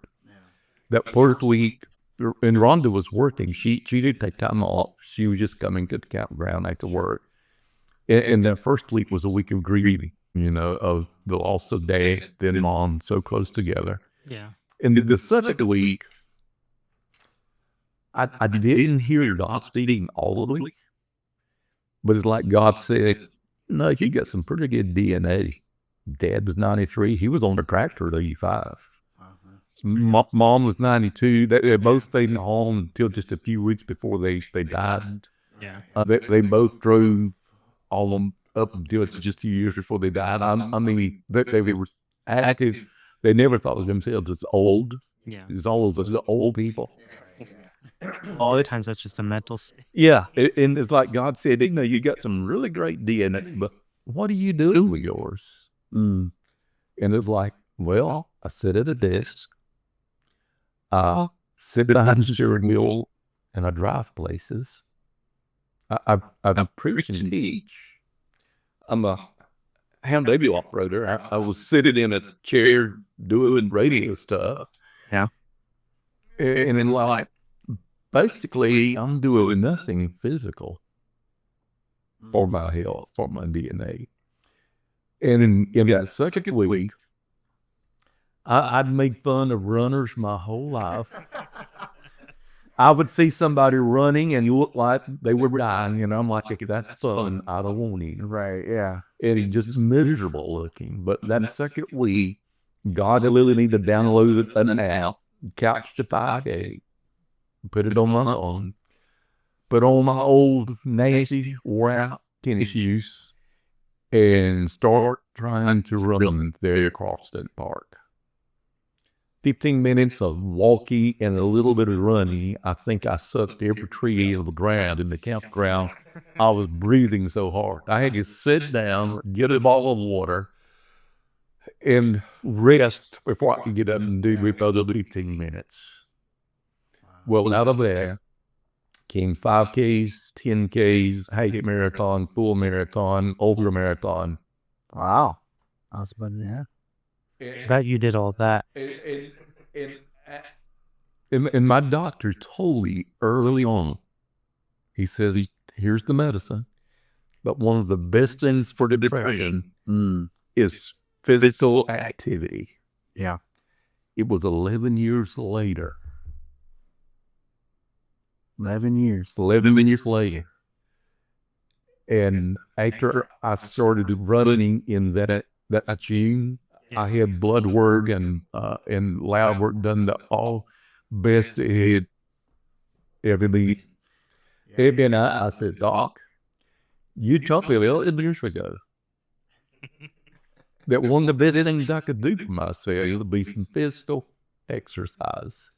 That first week, and Rhonda was working. She didn't take time off. She was just coming to the campground after work. And that first week was a week of grieving, of the loss of dad, then mom, so close together. Yeah. And the second week, I didn't hear God speaking all of the week. But it's like God said, no, you got some pretty good DNA. Dad was 93. He was on the tractor at 85. Mom was 92. They both stayed home until just a few weeks before they died. Yeah. They both drove all them up until just a few years before they died. I mean, they were active. They never thought of themselves as old. Yeah. It's all of us, the old people. All the times that's just a mental state. Yeah, and it's like God said, you got some really great DNA, but what do you do with yours? Mm. And it's like, well, I sit at a desk, I sit behind the steering wheel, and I drive places. I preach and teach. I'm a ham radio operator. I was sitting in a chair doing radio stuff. Yeah. And then, like, basically, I'm doing nothing physical for my health, for my DNA. And in that second week, I'd make fun of runners my whole life. I would see somebody running and you look like they were dying, and I'm like, that's fun. I don't want it. Right, yeah. And it's just miserable looking. But that second week, God allowed me to download an app, Couch to 5K, put it on my own, put on my old nasty, wore out tennis shoes, and start trying to run there across that park. 15 minutes of walking and a little bit of running. I think I sucked every tree of the ground in the campground. I was breathing so hard. I had to sit down, get a bottle of water, and rest before I could get up and do it for the 15 minutes. Well, out of that came 5Ks, 10Ks, half marathon, full marathon, ultra marathon. Wow. I was about to, yeah. Bet you did all that. And my doctor told me early on, he says, here's the medicine, but one of the best things for the depression is physical activity. Yeah. It was 11 years later. 11 years. 11 years later. And after I started running in that June, I had blood work and lab work done the all best it had ever been. And I said, Doc, you told me 11 years ago that one of the best things I could do for myself would be some physical exercise.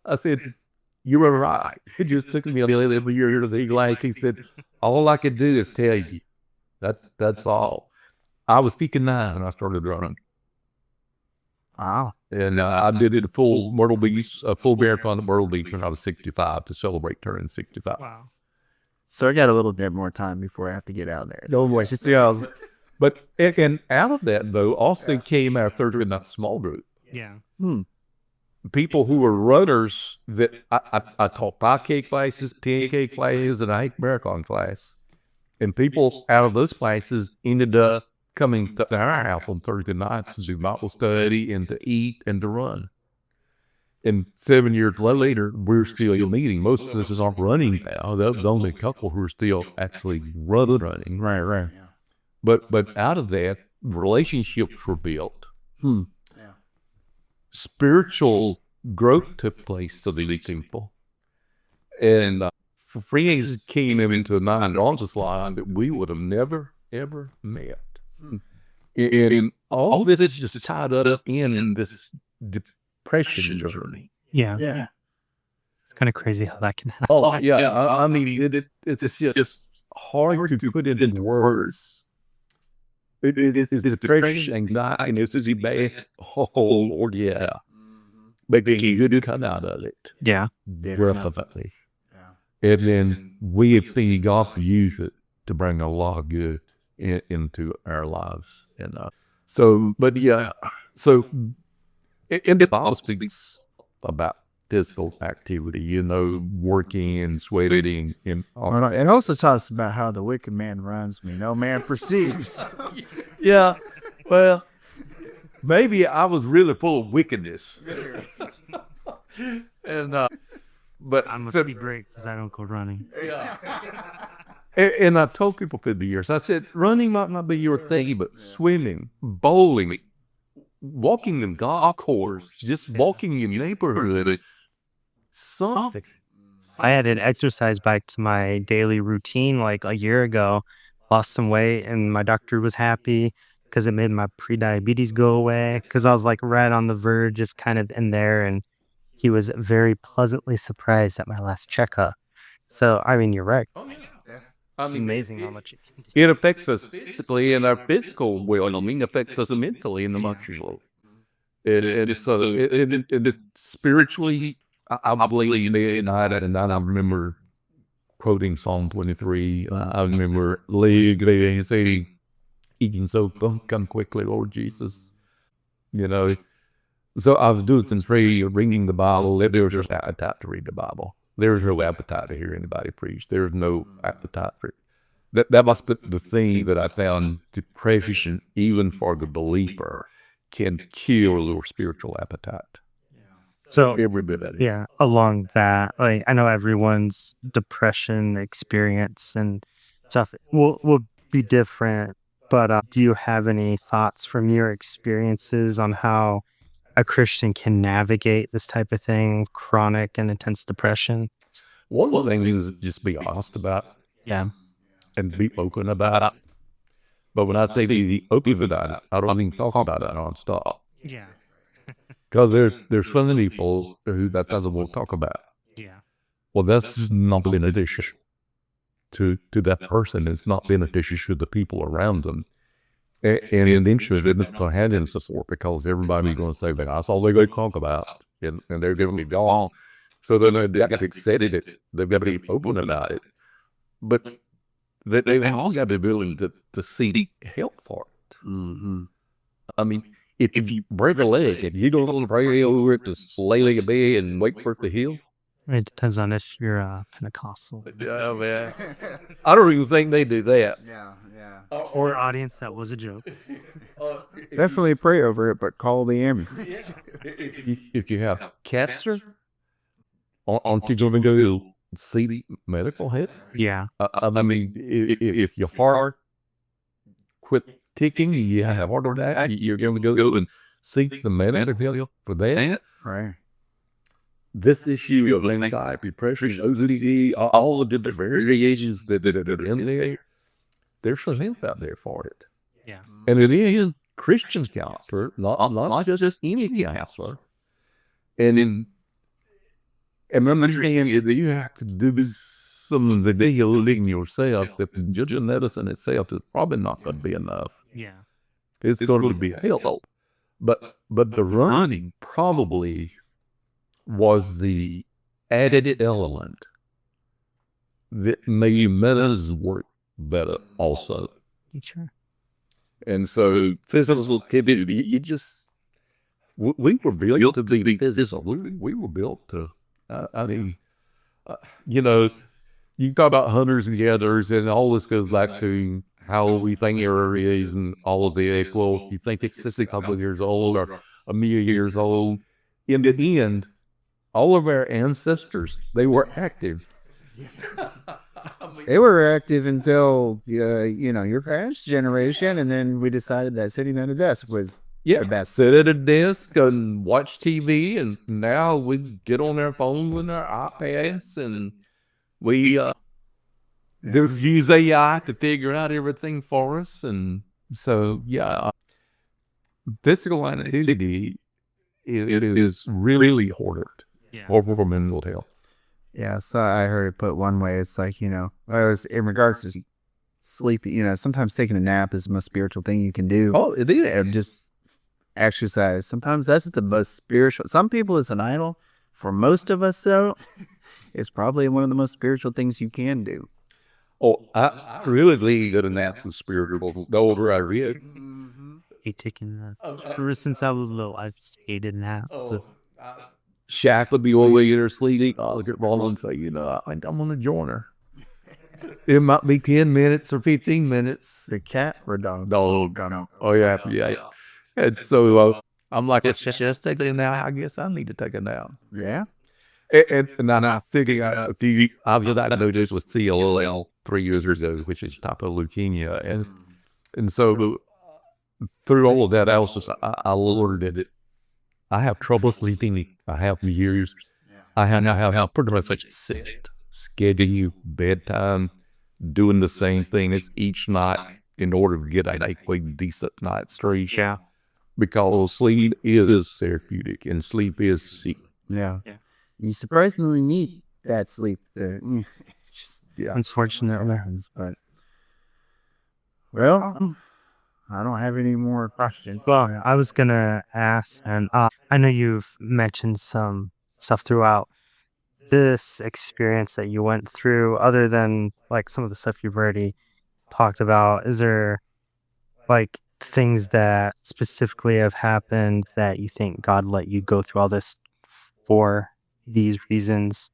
I said, you were right. It just took me 11 years. He said, all I could do is tell you. That's all. I was 59 and I started running. Wow. And I did it a full marathon at Myrtle Beach when I was 65 to celebrate turning 65. Wow. So I got a little bit more time before I have to get out there. No worries. It's, But and out of that, though, also came our third in that small group. yeah. People who were runners that I taught 5K classes, 10K classes, and a half marathon class. And people out of those classes ended up coming to our house on Thursday nights to do Bible study and to eat and to run. And 7 years later, we're still meeting. Most of us aren't running now. There's only a couple who are still actually running. Right. But out of that, relationships were built. Spiritual growth took place to these people. And friends came into a non-conscious line that we would have never, ever met. And all this is just tied up in this depression journey. Yeah. It's kind of crazy how that can happen. Oh, yeah. I mean, it's just hard to put it into words. It's depression, anxiety, and this is bad. Oh, Lord, yeah. But you do come out of it. Yeah. Rapidly. And then we have seen God use it to bring a lot of good into our lives. And so in the Bible speaks about physical activity, working and sweating. And It also talks about how the wicked man runs me, no man perceives. yeah, well, maybe I was really full of wickedness. And but I must be great because I don't go running. And I told people through the years, I said, running might not be your thing, but swimming, bowling, walking in golf course, just walking in neighborhood, something. I added exercise back to my daily routine like a year ago, lost some weight, and my doctor was happy because it made my prediabetes go away because I was like right on the verge of kind of in there. And he was very pleasantly surprised at my last checkup. So, I mean, you're right. Oh, yeah. It's amazing how much it can do. It affects us physically, and our physical well-being affects us mentally and emotionally. And spiritually, I believe and I remember quoting Psalm 23. I remember saying, eating so come quickly, Lord Jesus. So I was doing some free reading the Bible. There's no appetite to read the Bible. There's no appetite to hear anybody preach. There's no appetite for it. That was the thing that I found depression, even for the believer, can kill your spiritual appetite. So, Every bit of it. yeah, along that, like I know everyone's depression experience and stuff will be different, but do you have any thoughts from your experiences on how a Christian can navigate this type of thing, chronic and intense depression? One of the things is just be honest about it Yeah. and be open about it. But when I say be open about it, I don't even talk about it nonstop. Yeah. Because there's so many people who that doesn't want to talk about. Yeah. Well, that's not beneficial to that person. It's not beneficial to the people around them. And eventually they're not going to have any support because everybody's going to say, "Well, that's all they're going to talk about." And they're going to be gone. So then they got to accept it. They've got to be open about it. But they've all got to be willing to seek help for it. Mm-hmm. I mean, if you break a leg and you don't pray over it, just lay in a bed and wait for it to heal. It depends on if you're Pentecostal. Yeah, man. I don't even think they do that. Yeah, yeah. Or audience, that was a joke. Definitely pray over it, but call the ambulance. If you have cancer, aren't you going to go see the medical help? Yeah. I mean, if your heart quit ticking, you have heart attack, you're going to go and seek the medical help for that. Right. This issue of anxiety, depression, OCD, all the different variations that are in there, there's some help out there for it. Yeah. And it is Christians counselor, not just any counselor. And understanding that you have to do some of the healing yourself. That just medicine itself is probably not going to be enough. Yeah. It's going to be a help. But the running probably was the added element that made medicine work better also. Sure. And so physical activity, we were built to be physical. We were built to, you talk about hunters and gatherers, and all this goes back to how we think error is and all of it. Well, you think it's 600 years old or a million years old. In the end, all of our ancestors, they were active. They were active until, your parents' generation, and then we decided that sitting at a desk was the best. Sit at a desk and watch TV, and now we get on our phones and our iPads, and we just use AI to figure out everything for us. And so, physical activity is really hard. Yeah. For mental health. Yeah, so I heard it put one way. It's like, it was in regards to sleep, sometimes taking a nap is the most spiritual thing you can do. Oh, it is. And just exercise. Sometimes that's the most spiritual. Some people it's an idol. For most of us, though, it's probably one of the most spiritual things you can do. Oh, I really believe that a nap was spiritual. The older I read. Hate taking naps. Ever since I was little, I just hated naps. So. Shaq would be all the way in her sleep. I'll look at Ronald and say, I think I'm going to join her. It might be 10 minutes or 15 minutes. The cat or dog? Dog. Oh, yeah. And so I'm like, let's just take a nap. I guess I need to take a nap. Yeah. And I think I was diagnosed with CLL 3 years ago, which is type of leukemia, and so through all of that, I learned that I have trouble sleeping. I have years. I have pretty much a set schedule, bedtime, doing the same thing as each night in order to get an adequate, decent night's sleep. Yeah. Because sleep is therapeutic and sleep is sick. Yeah. You surprisingly need that sleep. Just Unfortunately. happens, but well, I don't have any more questions. Well, I was gonna ask, and I know you've mentioned some stuff throughout this experience that you went through, other than like some of the stuff you've already talked about. Is there like things that specifically have happened that you think God let you go through all this for these reasons,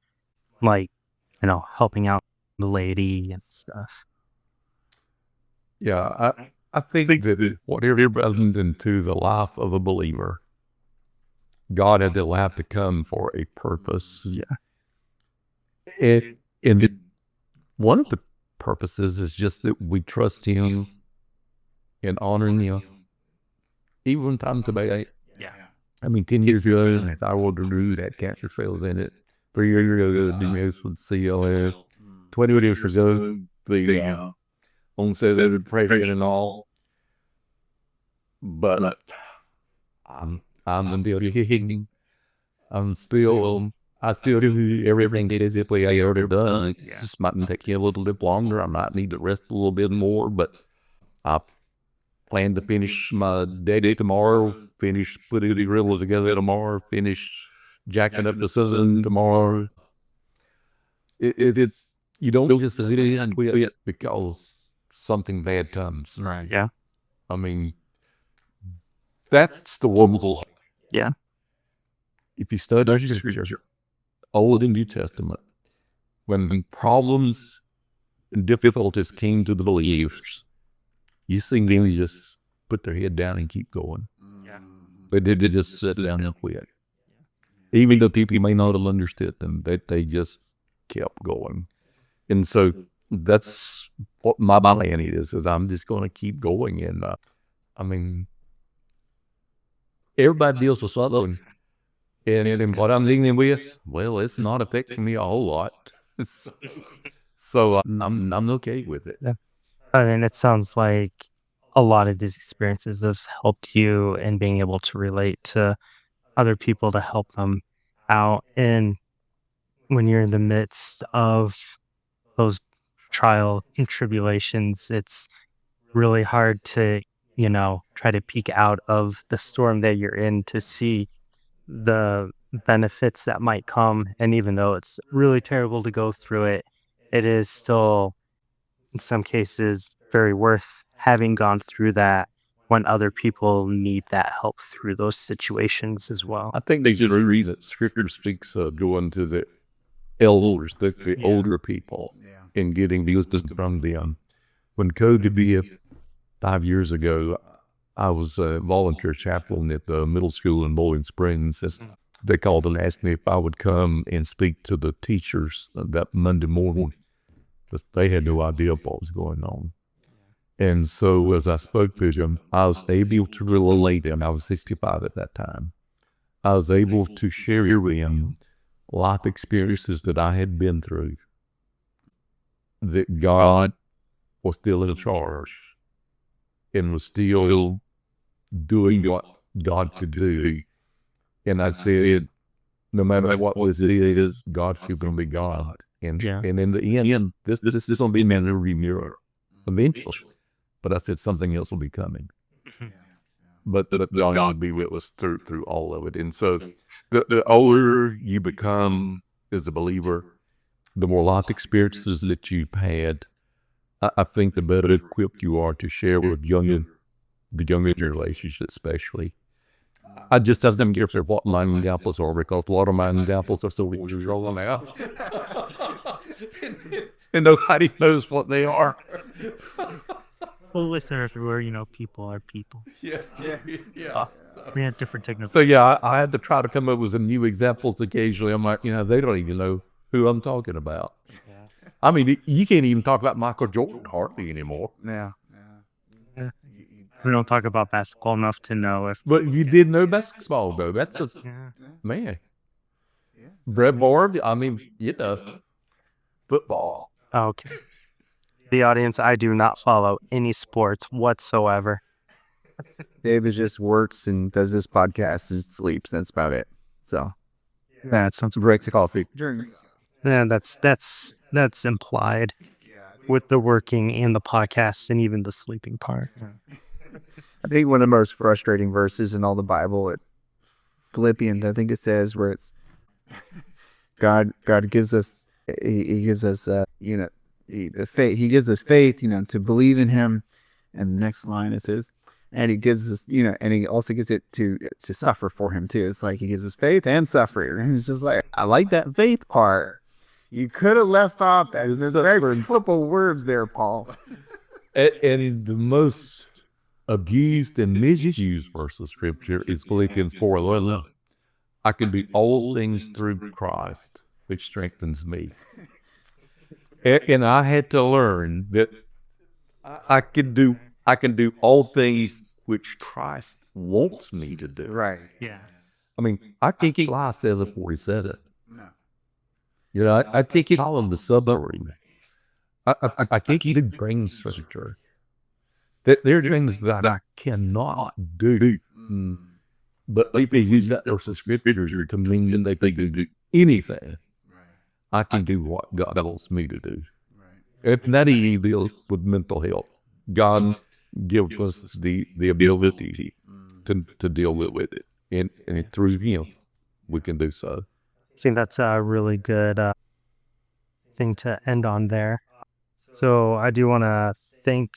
like, helping out the laity and stuff? Yeah, I think that whatever runs into the life of a believer, God had allowed to come for a purpose. Yeah. And one of the purposes is just that we trust Him and honor Him, even time today. Yeah. I mean, 10 years ago, I thought I wanted to do that cancer failed in it. 3 years ago, the diagnosis with CLL. 20 years ago, the onset of depression and all. But I'm still hitting. I still do everything that is if I ever done. It just might take you a little bit longer. I might need to rest a little bit more, but I plan to finish my day tomorrow, finish putting the grills together tomorrow, finish jacking up the sun tomorrow. It's you don't just sit in and quit because something bad comes. Right. Yeah. I mean, that's the wonderful. Yeah. If you study Scripture, Old and New Testament, when problems and difficulties came to the believers, you see them just put their head down and keep going. Yeah. They didn't just sit down and quit. Even though people may not have understood them, they just kept going. And so that's what my plan is I'm just going to keep going. And I mean, everybody deals with something. And what I'm dealing with, well, it's not affecting me a whole lot. So I'm okay with it. Yeah. And it sounds like a lot of these experiences have helped you in being able to relate to other people to help them out. And when you're in the midst of those trial and tribulations, it's really hard to, try to peek out of the storm that you're in to see the benefits that might come. And even though it's really terrible to go through it, it is still, in some cases, very worth having gone through that when other people need that help through those situations as well. I think there's a reason Scripture speaks of going to the elders, the older people, and getting wisdom from them. When COVID 5 years ago, I was a volunteer chaplain at the middle school in Bowling Springs. They called and asked me if I would come and speak to the teachers that Monday morning, because they had no idea what was going on. And so as I spoke to them, I was able to relate them. I was 65 at that time. I was able to share with them life experiences that I had been through, that God was still in charge and was still doing what God could do. And I said, no matter what was it is, God's still going to be God. And in the end, this is going to be a memory mirror eventually. But I said something else will be coming. But God will be with us through all of it. And so the older you become as a believer, the more life experiences that you've had, I think the better equipped you are to share with the younger generation, especially. I just ask them if they're what mind examples are, because a lot of mind examples are so rolling out. And nobody knows what they are. Well, listeners, everywhere, people are people. Yeah. We had different techniques. So yeah, I had to try to come up with some new examples occasionally. I'm like, they don't even know who I'm talking about. I mean, you can't even talk about Michael Jordan hardly anymore. Yeah. We don't talk about basketball enough to know if. But you did know basketball, though. That's a Yeah. man. Brett Favre, I mean, football. Okay. The audience, I do not follow any sports whatsoever. David just works and does this podcast and sleeps. That's about it. So That sounds. breaks of coffee. Yeah, that's implied with the working and the podcast and even the sleeping part. I think one of the most frustrating verses in all the Bible, Philippians, I think it says, where it's God gives us, he gives us, the faith. He gives us faith, to believe in Him. And the next line it says, and He gives us, and He also gives it to suffer for Him too. It's like He gives us faith and suffering. And it's just like, I like that faith part. You could have left off that. There's a couple words there, Paul. And the most abused and misused verse of Scripture is Philippians 4:11. I can do all things through Christ, which strengthens me. And I had to learn that I can do all things which Christ wants me to do. Right. Yeah. I mean, I can't keep life says it before He said it. I take it all in the submarine. I think He did bring structure. That there are things that I cannot do. But people use that verse of Scripture to mean that they can do anything. I can do what God wants me to do. And that He deals with mental health. God gives us the ability to deal with it. And through Him, we can do so. I think that's a really good thing to end on there. So I do want to thank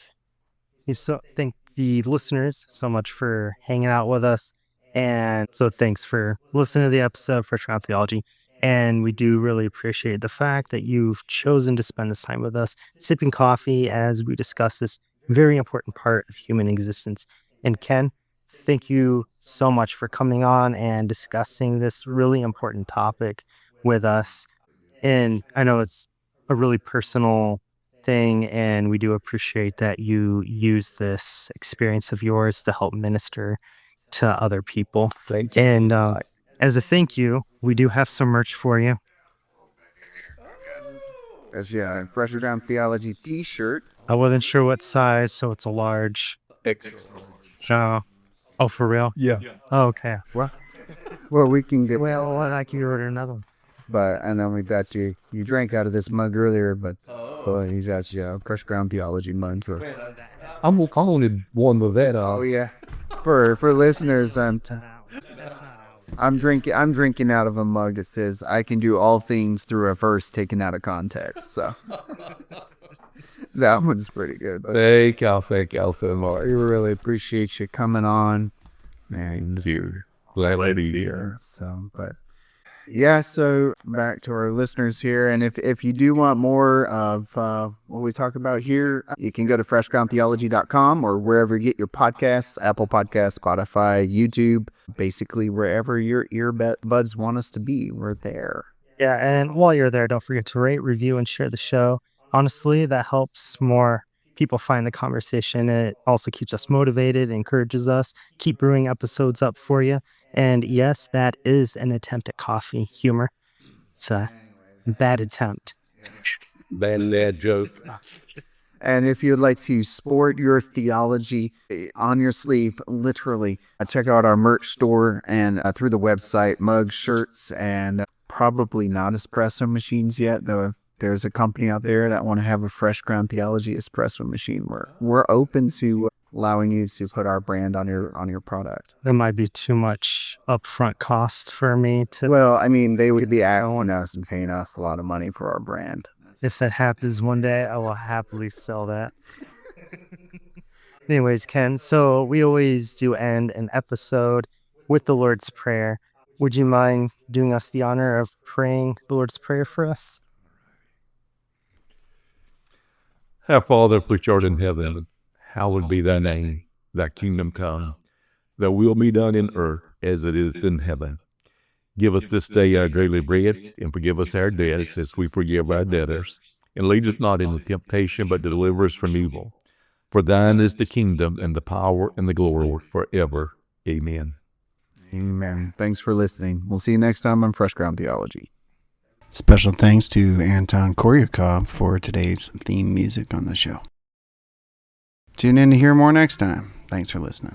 the listeners so much for hanging out with us. And so thanks for listening to the episode of Fresh Ground Theology. And we do really appreciate the fact that you've chosen to spend this time with us, sipping coffee as we discuss this very important part of human existence. And Ken, thank you so much for coming on and discussing this really important topic with us. And I know it's a really personal thing, and we do appreciate that you use this experience of yours to help minister to other people. Thank you. And as a thank you, we do have some merch for you. That's Fresh Ground Theology t-shirt. I wasn't sure what size, so it's a large. Oh, for real? Yeah. Oh, okay. Well, we can get. Well, I'd like you to order another one. But and then we got you drank out of this mug earlier, but he's got you Fresh Ground Theology mug. I'm calling one with that. Oh yeah, for listeners, I'm drinking out of a mug that says I can do all things through a verse taken out of context. So that one's pretty good. Thank y'all so much. We really appreciate you coming on, and You, Laity here. So back to our listeners here, and if you do want more of what we talk about here, you can go to freshgroundtheology.com or wherever you get your podcasts, Apple Podcasts, Spotify, YouTube, basically wherever your earbuds want us to be, we're there. Yeah, and while you're there, don't forget to rate, review, and share the show. Honestly, that helps more people find the conversation. It also keeps us motivated, encourages us, keep brewing episodes up for you. And yes, that is an attempt at coffee humor. It's a bad attempt. Bad joke. And if you'd like to sport your theology on your sleeve, literally, check out our merch store and through the website, mugs, shirts, and probably not espresso machines yet, though. If there's a company out there that want to have a Fresh Ground Theology espresso machine, we're open to allowing you to put our brand on your product. There might be too much upfront cost for me to. Well, I mean, they would be asking us and paying us a lot of money for our brand. If that happens one day, I will happily sell that. Anyways, Ken, so we always do end an episode with the Lord's Prayer. Would you mind doing us the honor of praying the Lord's Prayer for us? Our Father, which art in heaven, hallowed be thy name. Thy kingdom come. Thy will be done in earth as it is in heaven. Give us this day our daily bread, and forgive us our debts as we forgive our debtors. And lead us not into temptation, but deliver us from evil. For thine is the kingdom, and the power, and the glory forever. Amen. Amen. Thanks for listening. We'll see you next time on Fresh Ground Theology. Special thanks to Anton Koryakov for today's theme music on the show. Tune in to hear more next time. Thanks for listening.